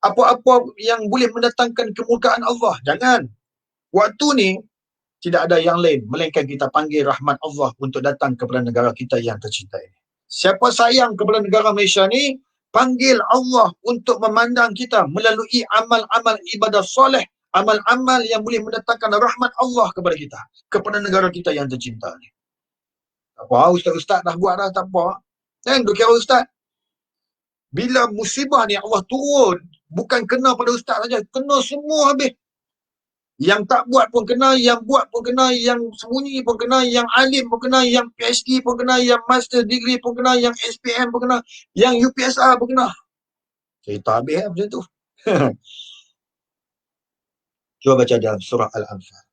apa-apa yang boleh mendatangkan kemurkaan Allah. Jangan. Waktu ni tidak ada yang lain melainkan kita panggil rahmat Allah untuk datang kepada negara kita yang tercinta ini. Siapa sayang kepada negara Malaysia ni, panggil Allah untuk memandang kita melalui amal-amal ibadah soleh, amal-amal yang boleh mendatangkan rahmat Allah kepada kita, kepada negara kita yang tercinta ni. Tak apa, ustaz-ustaz dah buat dah, tak apa. Jangan duk kira ustaz. Bila musibah ni Allah turun, bukan kena pada ustaz saja, kena semua habis. Yang tak buat pun kena, yang buat pun kena, yang sembunyi pun kena, yang alim pun kena, yang PhD pun kena, yang master degree pun kena, yang SPM pun kena, yang UPSR pun kena. Cerita habis macam tu. Cuba baca dalam surah Al-Anfal.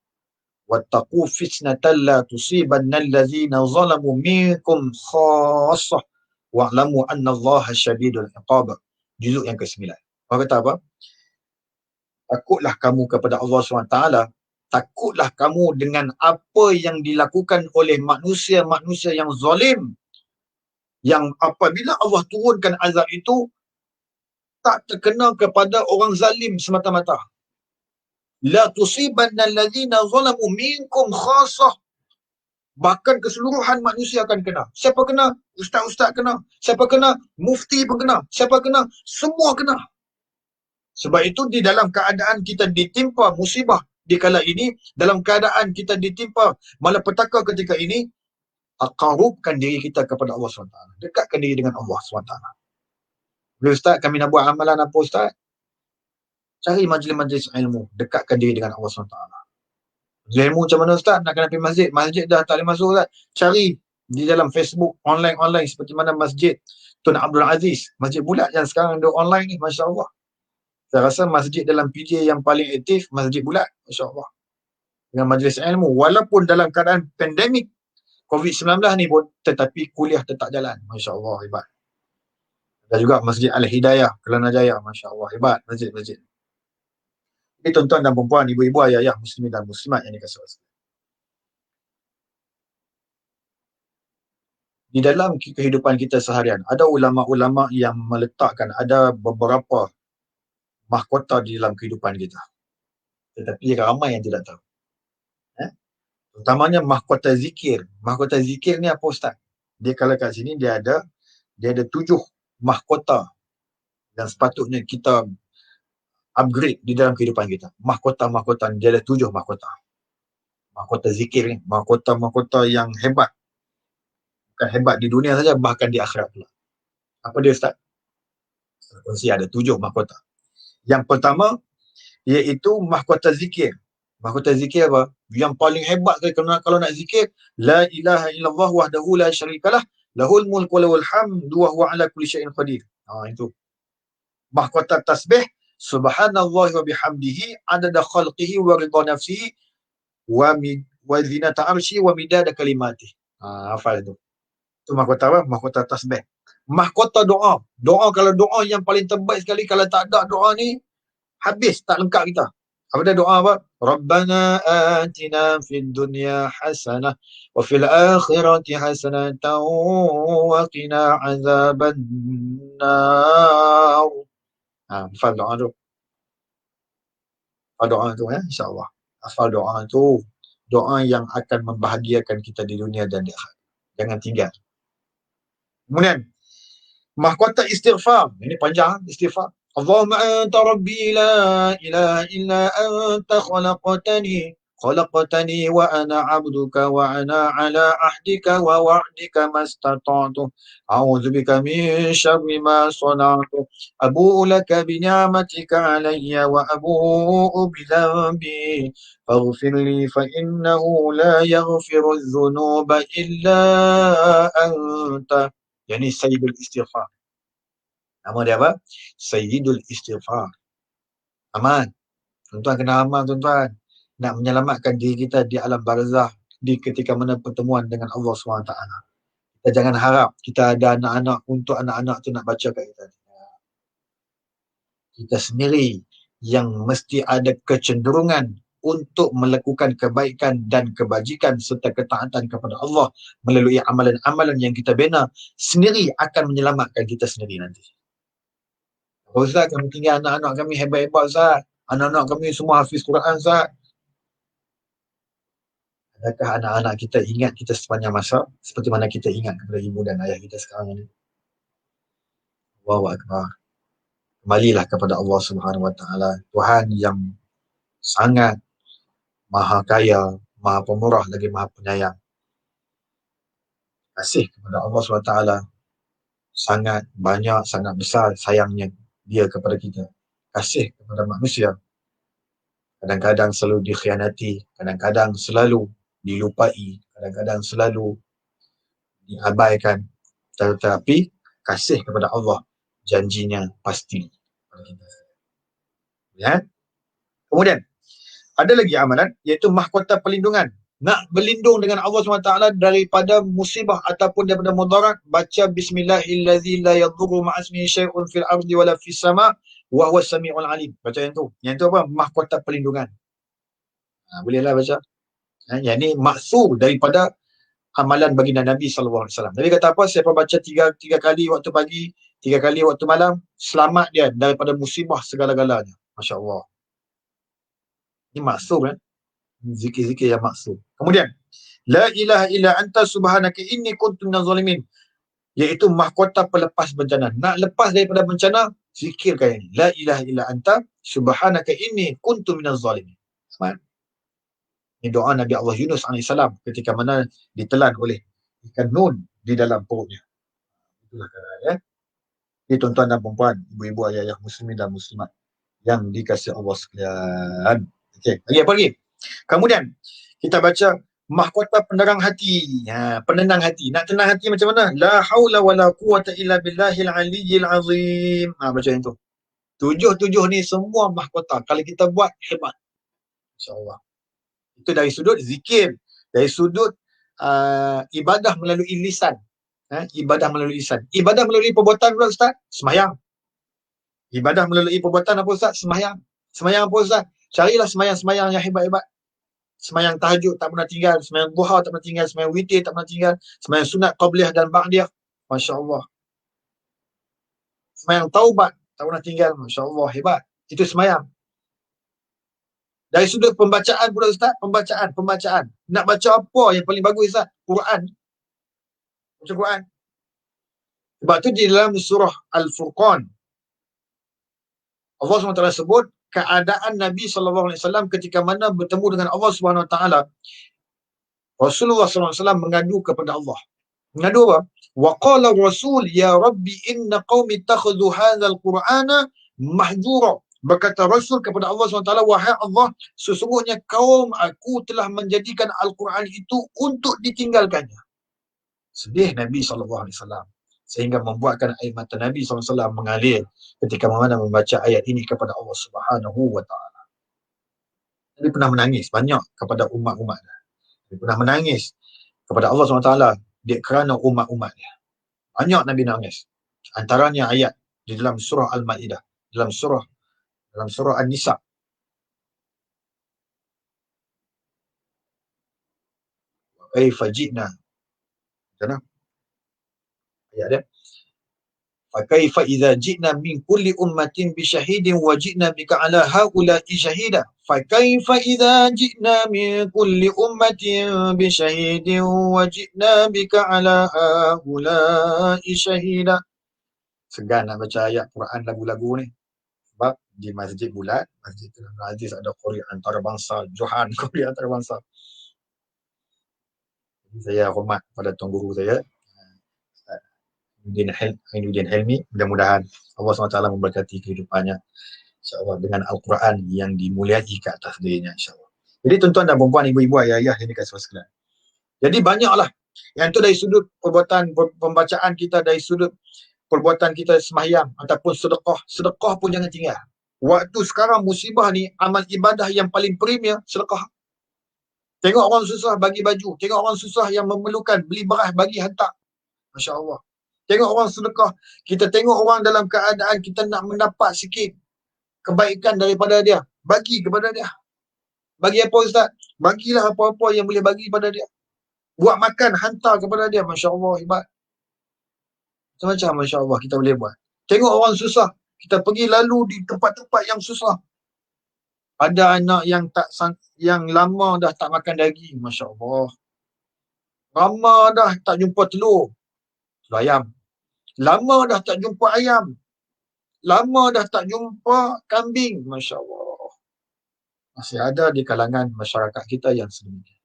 Wattaqu fitnatan la tusibanna allazina zalamu minkum khassah wa'lamu anna Allaha syadidul iqab. Juzuk yang ke-9. Orang kata apa? Takutlah kamu kepada Allah SWT. Takutlah kamu dengan apa yang dilakukan oleh manusia-manusia yang zalim, yang apabila Allah turunkan azab itu tak terkena kepada orang zalim semata-mata. La tusibanna allazina zalamu minkum khassah. Bahkan keseluruhan manusia akan kena. Siapa kena? Ustaz-ustaz kena. Siapa kena? Mufti pun kena. Siapa kena? Semua kena. Sebab itu di dalam keadaan kita ditimpa musibah di kala ini, dalam keadaan kita ditimpa malapetaka ketika ini, aqarubkan diri kita kepada Allah SWT. Dekatkan diri dengan Allah SWT. Bila Ustaz, kami nak buat amalan apa Ustaz? Cari majlis-majlis ilmu. Dekatkan diri dengan Allah SWT. Majlis ilmu macam mana Ustaz? Nak kena pergi masjid. Masjid dah tak boleh masuk Ustaz. Cari di dalam Facebook, online-online seperti mana masjid Tun Abdul Aziz. Masjid Bulat yang sekarang ada online ni, Masya Allah. Saya rasa masjid dalam PJ yang paling aktif, Masjid Bulat, Masya Allah. Dengan majlis ilmu. Walaupun dalam keadaan pandemik COVID-19 ni pun, tetapi kuliah tetap jalan. Masya Allah, hebat. Ada juga Masjid Al-Hidayah, Kelana Jaya, Masya Allah, hebat masjid-masjid. Ini tuan-tuan dan perempuan, ibu-ibu, ayah-ayah, muslimin dan muslimat yang dikasihi Allah. Di dalam kehidupan kita seharian, ada ulama-ulama yang meletakkan ada beberapa mahkota di dalam kehidupan kita. Tetapi ramai yang tidak tahu. Utamanya mahkota zikir. Mahkota zikir ni apa Ustaz? Dia kalau kat sini dia ada 7 mahkota yang sepatutnya kita upgrade di dalam kehidupan kita. Mahkota-mahkota ni dia ada 7 mahkota. Mahkota zikir ni, mahkota-mahkota yang hebat. Bukan hebat di dunia saja, bahkan di akhirat pula. Apa dia Ustaz? Kongsi ada 7 mahkota. Yang pertama iaitu mahkota zikir. Mahkota zikir apa? Yang paling hebat kalau nak zikir, la ilaha illallah wahdahu la syarikalah, lahul mulku wa lahul hamdu wa huwa ala kulli syai'in qadir. Itu. Mahkota tasbih, subhanallahi wa bihamdihi adada khalqihi wa ridha nafsihi wa zinata arsyi wa midada kalimatihi. Hafal tu. Itu mahkota apa? Mahkota tasbih. Mahkota doa. Doa, kalau doa yang paling terbaik sekali, kalau tak ada doa ni, habis, tak lengkap kita. Apa dia doa apa? Rabbana atina fid dunya hasanah wa fil akhirati hasanatan wa qina azaban nar. Hafal doa tu. Hafal doa tu ya, insya-Allah. Hafal doa tu. Doa yang akan membahagiakan kita di dunia dan di akhirat. Jangan tinggal. Kemudian mahkota istighfar. Ini panjang istighfar. Allahumma anta rabbi la ilaha illa anta khalaqtani wa ana abduka wa ana ala ahdika wa wa'dika mastata'tu a'udzu bika min syarri ma sana'tu abu'u laka bi ni'matika alayya wa abu'u bi dhanbi faghfir li fa innahu la yaghfiru adh-dhunuba illa anta. Yani sayyidul istighfar. Nama dia apa? Sayyidul istighfar. Aman. Tuan-tuan kena aman tuan-tuan. Nak menyelamatkan diri kita di alam barzah, di ketika mana pertemuan dengan Allah SWT. Kita jangan harap kita ada anak-anak untuk anak-anak tu nak baca kat kita. Kita sendiri yang mesti ada kecenderungan untuk melakukan kebaikan dan kebajikan serta ketaatan kepada Allah melalui amalan-amalan yang kita bina sendiri akan menyelamatkan kita sendiri nanti. Ustaz, kami tinggal anak-anak kami hebat-hebat Ustaz. Anak-anak kami semua hafiz Quran Ustaz. Adakah anak-anak kita ingat kita sepanjang masa seperti mana kita ingat kepada ibu dan ayah kita sekarang ini? Allahu Akbar. Kembalilah kepada Allah Subhanahu Wa Taala, Tuhan yang sangat maha kaya, maha pemurah lagi maha penyayang. Kasih kepada Allah SWT sangat banyak, sangat besar sayangnya dia kepada kita. Kasih kepada manusia kadang-kadang selalu dikhianati, kadang-kadang selalu dilupai, kadang-kadang selalu diabaikan. Tetapi kasih kepada Allah janjinya pasti kepada kita. Ya. Kemudian ada lagi amalan iaitu mahkota perlindungan. Nak berlindung dengan Allah SWT daripada musibah ataupun daripada mudarat, baca bismillahirrahmanirrahim la yadhurru ma'asmihi syai'un fil ardi wala fis sama wa huwas samiul alim. Baca yang tu. Yang tu apa? Mahkota perlindungan. Bolehlah baca. Yang ni maksud daripada amalan baginda Nabi SAW. Nabi kata apa? Siapa baca tiga kali waktu pagi, 3 kali waktu malam, selamat dia daripada musibah segala-galanya. Masya Allah. Ini maksud kan? Zikir-zikir yang maksud. Kemudian, La ilaha illa anta subhanaka inni kuntu minaz zalimin. Iaitu mahkota pelepas bencana. Nak lepas daripada bencana, zikirkan ini. La ilaha illa anta subhanaka inni kuntu minaz zalimin. Ini doa Nabi Allah Yunus AS ketika mana ditelan oleh ikan nun di dalam perutnya. Itulah keadaan ya. Ini tuan-tuan dan puan-puan, ibu-ibu, ayah-ayah muslimin dan muslimat yang dikasihi Allah sekalian. Okey, lagi apa lagi? Kemudian kita baca mahkota penerang hati. Penenang hati. Nak tenang hati macam mana? La haula wala quwata illa billahil aliyyil azim. Baca yang tu. 7 ni semua mahkota. Kalau kita buat, hebat. InsyaAllah. Itu dari sudut zikir, dari sudut ibadah melalui lisan. Ibadah melalui lisan. Ibadah melalui perbuatan pula Ustaz? Semayang. Ibadah melalui perbuatan apa Ustaz? Semayang. Semayang apa Ustaz? Carilah semayang-semayang yang hebat-hebat. Semayang tahajud tak pernah tinggal, semayang duha tak pernah tinggal, semayang witir tak pernah tinggal, semayang sunat qabliyah dan ba'diyah. Masya Allah. Semayang taubat tak pernah tinggal. Masya Allah, hebat. Itu semayang. Dari sudut pembacaan pula Ustaz, pembacaan. Nak baca apa yang paling bagus Ustaz? Quran. Baca Quran. Sebab tu di dalam surah Al-Furqan, Allah SWT sebut keadaan Nabi SAW ketika mana bertemu dengan Allah SWT. Rasulullah SAW mengadu kepada Allah. Mengadu apa? Wa qala Rasul ya Rabbi inna qaumi ittakhadhu hadzal Qur'ana mahjura. Berkata Rasul kepada Allah SWT, wahai Allah, sesungguhnya kaum aku telah menjadikan Al-Quran itu untuk ditinggalkannya. Sedih Nabi SAW. Sehingga membuatkan air mata Nabi SAW mengalir ketika mana membaca ayat ini kepada Allah Subhanahu wa Ta'ala. Nabi pernah menangis banyak kepada umat-umat dia. Nabi pernah menangis kepada Allah SWT dia kerana umat-umat dia. Banyak Nabi nangis. Antaranya ayat di dalam surah Al-Ma'idah, dalam surah An-Nisa. Kaifa ji'na. Macam ayat dia. Fakaifa idza ji'na min kulli ummatin bi syahidin wa ji'na bika ala haula'i syahida. Fakaifa idza ji'na min kulli ummatin bi syahidin wa ji'na bika ala haula'i syahida. Segan nak baca ayat Quran lagu-lagu ni. Sebab di Masjid Bulat, Masjid Tuan Aziz ada Qori antarabangsa, Johan Qori antarabangsa. Jadi saya hormat pada tuan guru saya, Ainuddin Helmi. Mudah-mudahan Allah SWT memberkati kehidupannya, insyaAllah, dengan Al-Quran yang dimuliai ke atas dirinya, insyaAllah. Jadi tuan-tuan dan perempuan, ibu-ibu, ayah-ayah yang dikasihi sekalian. Jadi banyaklah. Yang tu dari sudut perbuatan pembacaan kita, dari sudut perbuatan kita semahyang ataupun sedekah. Sedekah pun jangan tinggal. Waktu sekarang musibah ni, amal ibadah yang paling premier, sedekah. Tengok orang susah bagi baju. Tengok orang susah yang memerlukan, beli beras bagi hantar. Masya Allah. Tengok orang sedekah. Kita tengok orang dalam keadaan kita nak mendapat sikit kebaikan daripada dia. Bagi kepada dia. Bagi apa Ustaz? Bagilah apa-apa yang boleh bagi kepada dia. Buat makan, hantar kepada dia. Masya Allah, hebat. Macam-macam Masya Allah kita boleh buat. Tengok orang susah. Kita pergi lalu di tempat-tempat yang susah. Ada anak yang lama dah tak makan daging. Masya Allah. Lama dah tak jumpa telur. Telur ayam. Lama dah tak jumpa ayam. Lama dah tak jumpa kambing. Masya Allah. Masih ada di kalangan masyarakat kita yang sedemikian.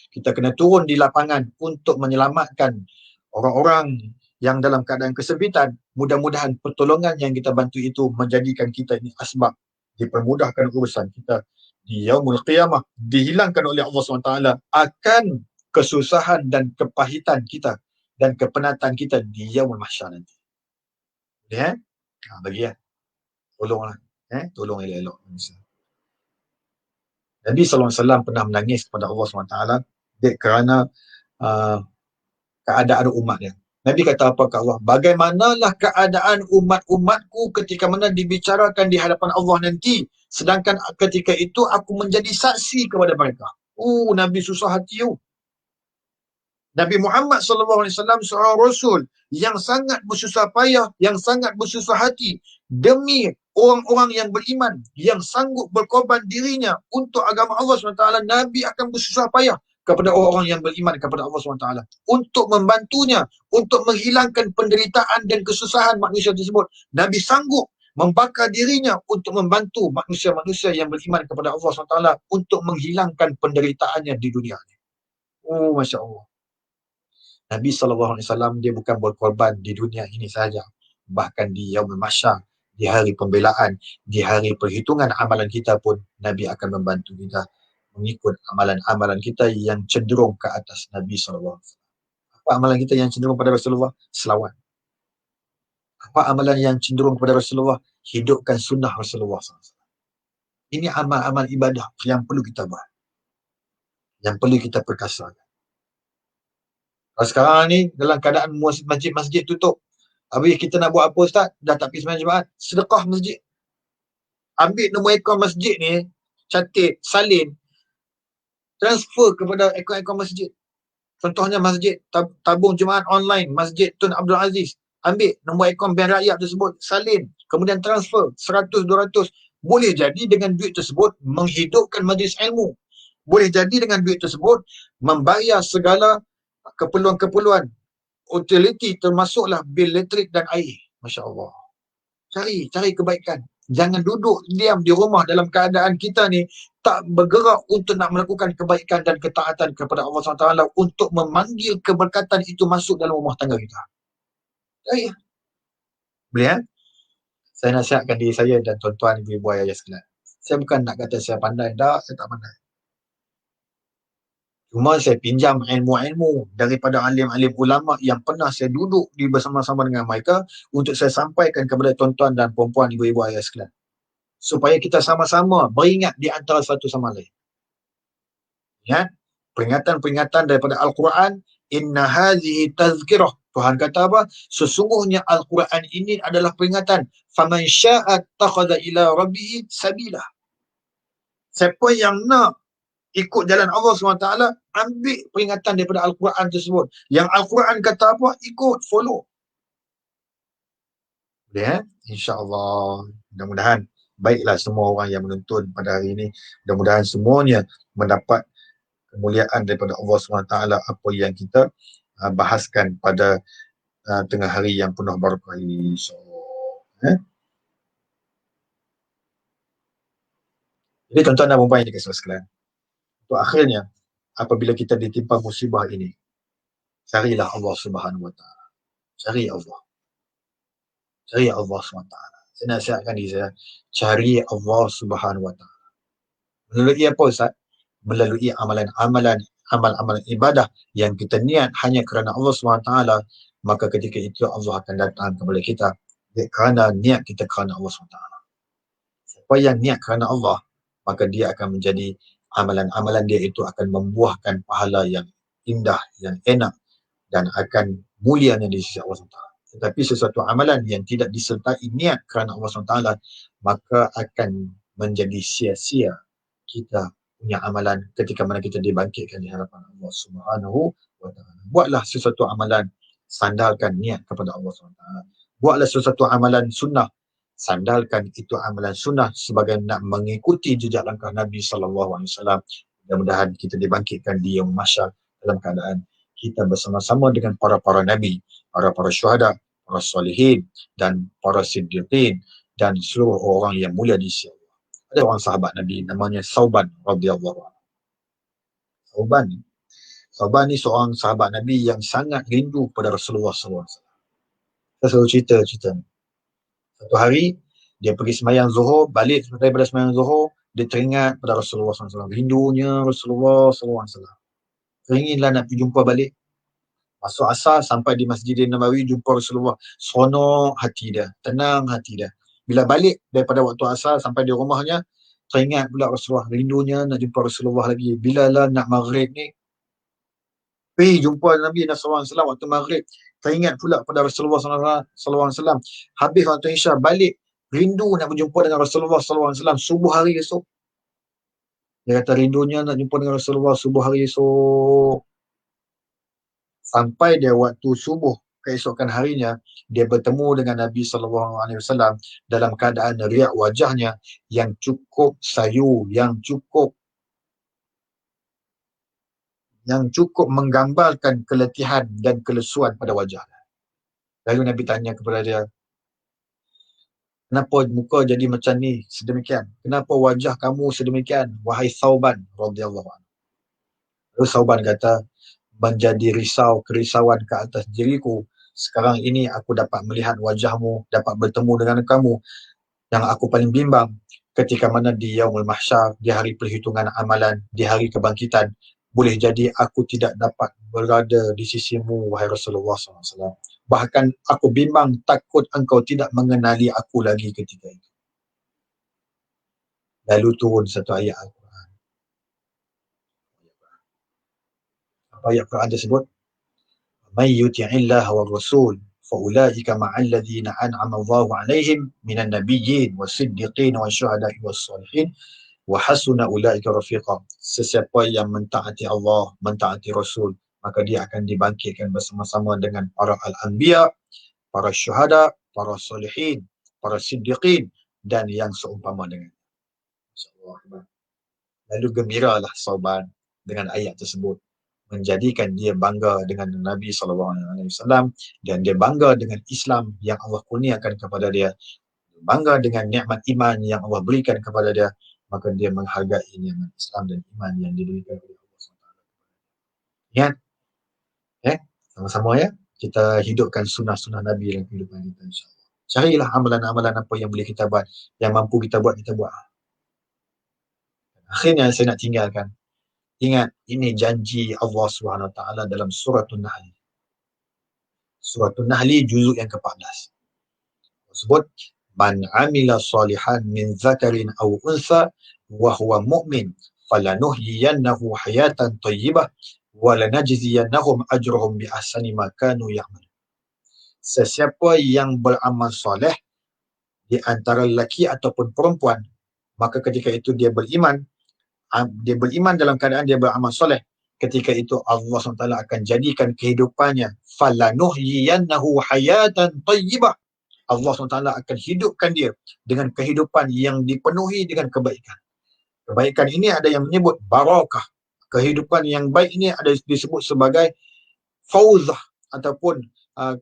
Kita kena turun di lapangan untuk menyelamatkan orang-orang yang dalam keadaan kesempitan. Mudah-mudahan pertolongan yang kita bantu itu menjadikan kita ini asbab dipermudahkan urusan kita di yaumul qiyamah, dihilangkan oleh Allah SWT akan kesusahan dan kepahitan kita dan kepenatan kita di yaumul mahsyar nanti. Boleh bagi tolonglah, tolong elok-elok. Nabi SAW pernah menangis kepada Allah SWT kerana keadaan umat dia. Nabi kata apa ke Allah? Bagaimanalah keadaan umat-umatku ketika mana dibicarakan di hadapan Allah nanti, sedangkan ketika itu aku menjadi saksi kepada mereka. Nabi susah hati. Nabi Muhammad SAW seorang Rasul yang sangat bersusah payah, yang sangat bersusah hati demi orang-orang yang beriman, yang sanggup berkorban dirinya untuk agama Allah SWT. Nabi akan bersusah payah kepada orang-orang yang beriman kepada Allah SWT untuk membantunya, untuk menghilangkan penderitaan dan kesusahan manusia tersebut. Nabi sanggup membakar dirinya untuk membantu manusia-manusia yang beriman kepada Allah SWT untuk menghilangkan penderitaannya di dunia ini. Masya Allah. Nabi SAW dia bukan berkorban di dunia ini sahaja, bahkan di yaumul mahsyar, di hari pembelaan, di hari perhitungan amalan kita pun Nabi akan membantu kita mengikut amalan-amalan kita yang cenderung ke atas Nabi SAW. Apa amalan kita yang cenderung pada Rasulullah? Selawat. Apa amalan yang cenderung kepada Rasulullah? Hidupkan sunnah Rasulullah SAW. Ini amal-amal ibadah yang perlu kita buat, yang perlu kita perkasakan. Kalau sekarang ni dalam keadaan masjid-masjid tutup, habis kita nak buat apa Ustaz? Dah tak pergi sembahyang Jumaat, sedekah masjid. Ambil nombor akaun masjid ni, catat, salin, transfer kepada akaun masjid. Contohnya masjid tabung Jumaat online, Masjid Tun Abdul Aziz. Ambil nombor akaun bank rakyat tersebut, salin, kemudian transfer 100, 200. Boleh jadi dengan duit tersebut menghidupkan majlis ilmu. Boleh jadi dengan duit tersebut membayar segala keperluan-keperluan utility, termasuklah bil elektrik dan air. Masya Allah. Cari kebaikan. Jangan duduk diam di rumah dalam keadaan kita ni tak bergerak untuk nak melakukan kebaikan dan ketaatan kepada Allah SWT untuk memanggil keberkatan itu masuk dalam rumah tangga kita. Cari. Boleh Saya nasihatkan diri saya dan tuan-tuan ibu-ibu ayah sekalian. Saya bukan nak kata saya pandai. Dah, saya tak pandai. Cuma saya pinjam ilmu-ilmu daripada alim-alim ulama yang pernah saya duduk di bersama-sama dengan mereka untuk saya sampaikan kepada tuan-tuan dan perempuan, ibu-ibu ayah sekalian. Supaya kita sama-sama beringat di antara satu sama lain. Ya, peringatan-peringatan daripada Al-Quran, inna hadhihi tazkirah. Tuhan kata apa? Sesungguhnya Al-Quran ini adalah peringatan. Faman syaa'a takhadha ila rabbihi sabila. Siapa yang nak ikut jalan Allah SWT, ambil peringatan daripada Al-Quran tersebut. Yang Al-Quran kata apa, ikut, follow. Boleh InsyaAllah. Mudah-mudahan baiklah semua orang yang menonton pada hari ini. Mudah-mudahan semuanya mendapat kemuliaan daripada Allah SWT apa yang kita bahaskan pada tengah hari yang penuh barakah ini. InsyaAllah. Jadi tuan-tuan dan puan yang dikasihi sekalian, untuk akhirnya, apabila kita ditimpa musibah ini, carilah Allah Subhanahu Wa Taala. Cari Allah. Cari Allah SWT. Saya nasihatkan diri saya, cari Allah Subhanahu Wa Taala. Melalui apa Ustaz? Melalui amalan-amalan ibadah yang kita niat hanya kerana Allah SWT, maka ketika itu Allah akan datang kepada kita kerana niat kita kerana Allah SWT. Siapa yang niat kerana Allah, maka dia akan menjadi amalan-amalan dia itu akan membuahkan pahala yang indah, yang enak dan akan mulianya di sisi Allah SWT. Tetapi sesuatu amalan yang tidak disertai niat kerana Allah SWT, maka akan menjadi sia-sia kita punya amalan ketika mana kita dibangkitkan di hadapan Allah Subhanahu Wa Taala. Buatlah sesuatu amalan, sandalkan niat kepada Allah SWT. Buatlah sesuatu amalan sunnah, sandalkan itu amalan sunnah sebagai nak mengikuti jejak langkah Nabi SAW. Mudah-mudahan kita dibangkitkan di yaum mahsyar dalam keadaan kita bersama-sama dengan para Nabi, para syuhada, para salihin dan para siddiqin dan seluruh orang yang mulia di sisi Allah. Ada orang sahabat Nabi namanya Thauban radhiyallahu anhu. Thauban ni seorang sahabat Nabi yang sangat rindu pada Rasulullah SAW. Saya selalu cerita. Satu hari dia pergi sembahyang Zuhur, balik daripada sembahyang Zuhur, dia teringat pada Rasulullah SAW. Rindunya Rasulullah SAW. Teringinlah nak pergi jumpa balik. Masuk asar sampai di Masjidil Nabawi, jumpa Rasulullah. Seronok hati dia, tenang hati dia. Bila balik daripada waktu asar sampai di rumahnya, teringat pula Rasulullah. Rindunya nak jumpa Rasulullah lagi. Bila lah nak maghrib ni, pergi jumpa Nabi SAW waktu maghrib. teringat pula pada Rasulullah SAW. Habis waktu Isya balik, rindu nak berjumpa dengan Rasulullah SAW subuh hari esok. Dia kata rindunya nak jumpa dengan Rasulullah subuh hari esok. Sampai dia waktu subuh keesokan harinya, dia bertemu dengan Nabi SAW dalam keadaan riak wajahnya yang cukup sayu, yang cukup menggambarkan keletihan dan kelesuan pada wajahnya. Lalu Nabi tanya kepada dia, kenapa muka jadi macam ni sedemikian? Kenapa wajah kamu sedemikian, wahai Thauban radhiyallahu anhu? Lalu Thauban kata, menjadi kerisauan ke atas diriku. Sekarang ini aku dapat melihat wajahmu, dapat bertemu dengan kamu. Yang aku paling bimbang, ketika mana di Yaumul Mahsyar, di hari perhitungan amalan, di hari kebangkitan, boleh jadi aku tidak dapat berada di sisimu, wahai Rasulullah SAW. Bahkan aku bimbang, takut engkau tidak mengenali aku lagi ketika itu. Lalu turun satu ayat Al-Quran. Apa ayat Al-Quran tersebut? Man yuti'illaha wa rasul faulaika ma'al ladzina an'ama Allahu 'alaihim minan nabiyyin was-siddiqin wasyuhada'i was-shalihin wa hasuna ulaika rafiqa. Sesiapa yang mentaati Allah, mentaati Rasul, maka dia akan dibangkitkan bersama-sama dengan para al-anbiya, para syuhada, para salihin, para siddiqin, dan yang seumpama dengan. InsyaAllah. Lalu gembiralah Thauban dengan ayat tersebut, menjadikan dia bangga dengan Nabi SAW, dan dia bangga dengan Islam yang Allah kurniakan kepada dia, bangga dengan nikmat iman yang Allah berikan kepada dia, maka dia menghargai nikmat Islam dan iman yang diberikan oleh Allah SWT. Ingat, sama-sama ya, kita hidupkan sunnah-sunnah Nabi dalam kehidupan kita, insyaAllah. Carilah amalan-amalan apa yang boleh kita buat, yang mampu kita buat, kita buat. Akhirnya saya nak tinggalkan, ingat, ini janji Allah SWT dalam Suratul Nahl. Suratul Nahl juzuk yang ke-14. Sebut, man amila salihan min zakarin aw unsa wa huwa mu'min falanuhyiyannahu hayatan thayyibah wa lanajziyannahum ajrahum bi ahsani ma kanu ya'malun. Sesiapa yang beramal soleh di antara lelaki ataupun perempuan, maka ketika itu dia beriman dalam keadaan dia beramal soleh, ketika itu Allah SWT akan jadikan kehidupannya falanuhyiyannahu hayatan thayyibah. Allah SWT akan hidupkan dia dengan kehidupan yang dipenuhi dengan kebaikan. Kebaikan ini ada yang menyebut barakah. Kehidupan yang baik ini ada disebut sebagai fauzah ataupun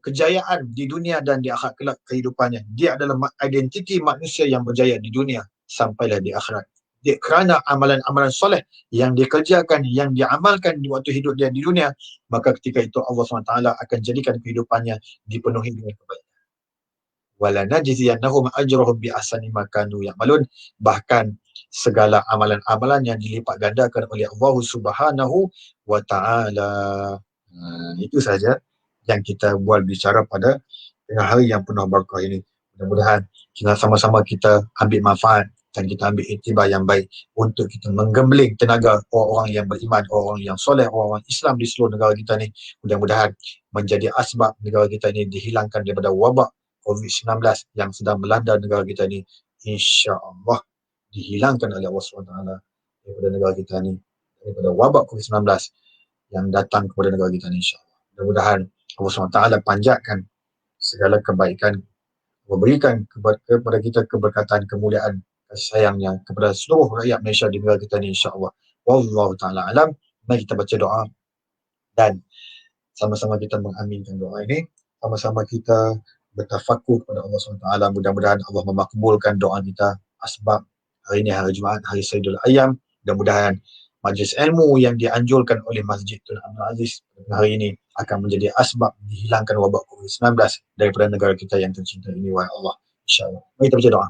kejayaan di dunia dan di akhirat kelak kehidupannya. Dia adalah identiti manusia yang berjaya di dunia sampailah di akhirat. Dia, kerana amalan-amalan soleh yang dikerjakan, yang diamalkan di waktu hidup dia di dunia, maka ketika itu Allah SWT akan jadikan kehidupannya dipenuhi dengan kebaikan. Walanajziyannahum ajrahum bi ahsani ma kanu ya'malun. Bahkan segala amalan-amalan yang dilipat gandakan oleh Allah Subhanahu wa taala. Itu saja yang kita buat bicara pada tengah hari yang penuh barakah ini. Mudah-mudahan kita sama-sama kita ambil manfaat dan kita ambil iktibar yang baik untuk kita menggembling tenaga orang-orang yang beriman, orang-orang yang soleh, orang-orang Islam di seluruh negara kita ni. Mudah-mudahan menjadi asbab negara kita ni dihilangkan daripada wabak COVID-19 yang sedang melanda negara kita ni. InsyaAllah dihilangkan oleh Allah SWT daripada negara kita ni, daripada wabak COVID-19 yang datang kepada negara kita ni, insyaAllah. Mudah-mudahan Allah SWT panjatkan segala kebaikan, memberikan kepada kita keberkatan, kemuliaan, kasih sayangnya kepada seluruh rakyat Malaysia di negara kita ni, insyaAllah. Wallahu ta'ala alam. Mari kita baca doa dan sama-sama kita mengaminkan doa ini, sama-sama kita bertafakur kepada Allah SWT. Mudah-mudahan Allah memakbulkan doa kita. Asbab hari ini hari Jumaat, hari Sayyidul Ayyam, mudah-mudahan majlis ilmu yang dianjurkan oleh Masjid Tun Abdul Aziz hari ini akan menjadi asbab dihilangkan wabak COVID-19 daripada negara kita yang tercinta ini, wahai Allah, insyaAllah. Mari kita baca doa.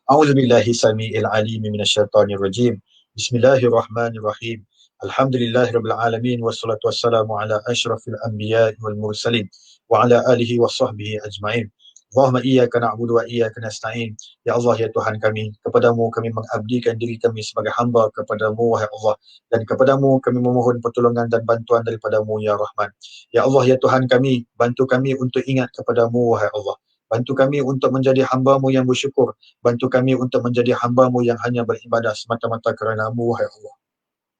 A'udzubillahi samii'il 'aliim minasyaitonir rajim. Bismillahirrahmanirrahim. Alhamdulillahirabbil alamin wassalatu wassalamu ala asyrafil anbiya'i wal mursalin wa ala alihi wa sahbihi ajma'in. Allahumma iyyaka na'budu wa iyyaka nasta'in. Ya Allah, ya Tuhan kami, kepadamu kami mengabdikan diri kami sebagai hamba kepadamu, wahai Allah. Dan kepadamu kami memohon pertolongan dan bantuan daripadamu, ya Rahman. Ya Allah, ya Tuhan kami, bantu kami untuk ingat kepadamu, wahai Allah. Bantu kami untuk menjadi hamba-Mu yang bersyukur. Bantu kami untuk menjadi hamba-Mu yang hanya beribadah semata-mata kerana-Mu, wahai Allah.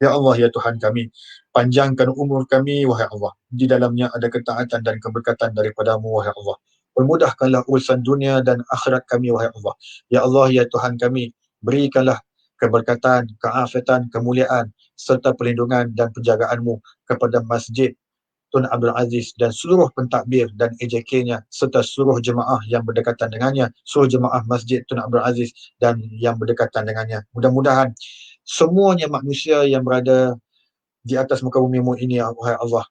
Ya Allah, ya Tuhan kami, panjangkan umur kami, wahai Allah. Di dalamnya ada ketaatan dan keberkatan daripadamu, wahai Allah. Permudahkanlah urusan dunia dan akhirat kami, wahai Allah. Ya Allah, ya Tuhan kami, berikanlah keberkatan, keafiatan, kemuliaan, serta perlindungan dan penjagaanmu kepada Masjid Tun Abdul Aziz dan seluruh pentadbir dan AJK-nya serta seluruh jemaah yang berdekatan dengannya, seluruh jemaah Masjid Tun Abdul Aziz dan yang berdekatan dengannya. Mudah-mudahan semuanya manusia yang berada di atas muka bumi-Mu ini, wahai Allah,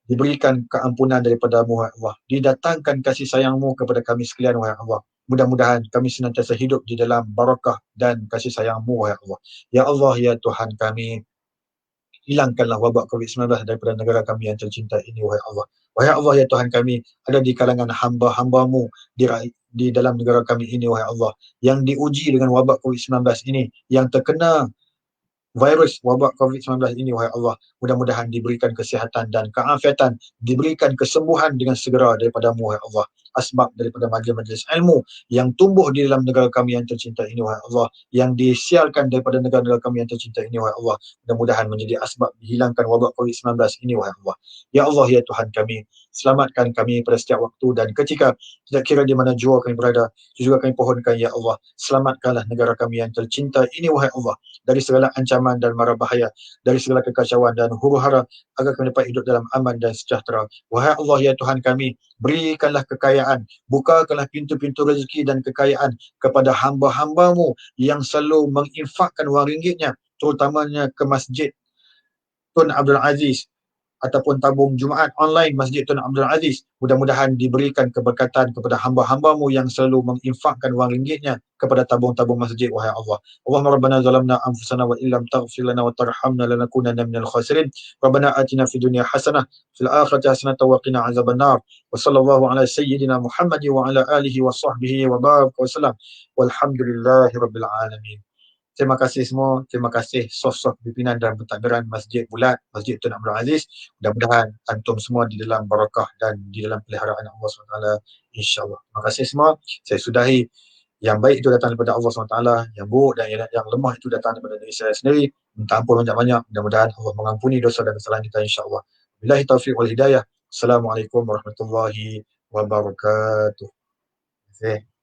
diberikan keampunan daripada-Mu, wahai Allah. Didatangkan kasih sayang-Mu kepada kami sekalian, wahai Allah. Mudah-mudahan kami senantiasa hidup di dalam barakah dan kasih sayang-Mu, wahai Allah. Ya Allah, ya Tuhan kami, hilangkanlah wabak COVID-19 daripada negara kami yang tercinta ini, wahai Allah. Wahai Allah, ya Tuhan kami, ada di kalangan hamba-hamba-Mu di dalam negara kami ini, wahai Allah, yang diuji dengan wabak COVID-19 ini, yang terkena virus wabak COVID-19 ini, wahai Allah. Mudah-mudahan diberikan kesihatan dan keafiatan, diberikan kesembuhan dengan segera daripada-Mu, wahai Allah. Asbab daripada majlis-majlis ilmu yang tumbuh di dalam negara kami yang tercinta ini, wahai Allah, yang disiarkan daripada negara-negara kami yang tercinta ini, wahai Allah, mudah-mudahan menjadi asbab dihilangkan wabak COVID-19 ini, wahai Allah. Ya Allah, ya Tuhan kami, selamatkan kami pada setiap waktu dan ketika, tidak kira di mana jua kami berada, juga kami pohonkan, ya Allah, selamatkanlah negara kami yang tercinta ini, wahai Allah, dari segala ancaman dan mara bahaya, dari segala kekacauan dan huru-hara, agar kami dapat hidup dalam aman dan sejahtera. Wahai Allah, ya Tuhan kami, berikanlah kekayaan, bukakanlah pintu-pintu rezeki dan kekayaan kepada hamba-hamba-Mu yang selalu menginfakkan wang ringgitnya, terutamanya ke Masjid Tun Abdul Aziz ataupun tabung Jumaat online Masjid Tun Abdul Aziz. Mudah-mudahan diberikan keberkatan kepada hamba-hamba-Mu yang selalu menginfakkan wang ringgitnya kepada tabung-tabung masjid, wahai Allah. Allahumma rabbana zalamna anfusana wa illam taghfir lana wa tarhamna lanakunanna minal khasirin. Rabbana atina fid dunya hasanah fil akhirati hasanah wa qina azabannar. Wa sallallahu ala sayyidina Muhammad wa ala alihi wa sahbihi wa baraka wa sallam. Walhamdulillahi rabbil alamin. Terima kasih semua. Terima kasih soft pimpinan dan pentadbiran Masjid Bulat, Masjid Tun Abdul Aziz. Mudah-mudahan antum semua di dalam barakah dan di dalam peliharaan Allah SWT, insyaAllah. Terima kasih semua. Saya sudahi. Yang baik itu datang daripada Allah SWT, yang buruk dan yang lemah itu datang daripada diri saya sendiri. Minta ampun banyak-banyak. Mudah-mudahan Allah mengampuni dosa dan kesalahan kita, insyaAllah. Billahi taufiq wal hidayah. Assalamualaikum warahmatullahi wabarakatuh. Terima kasih.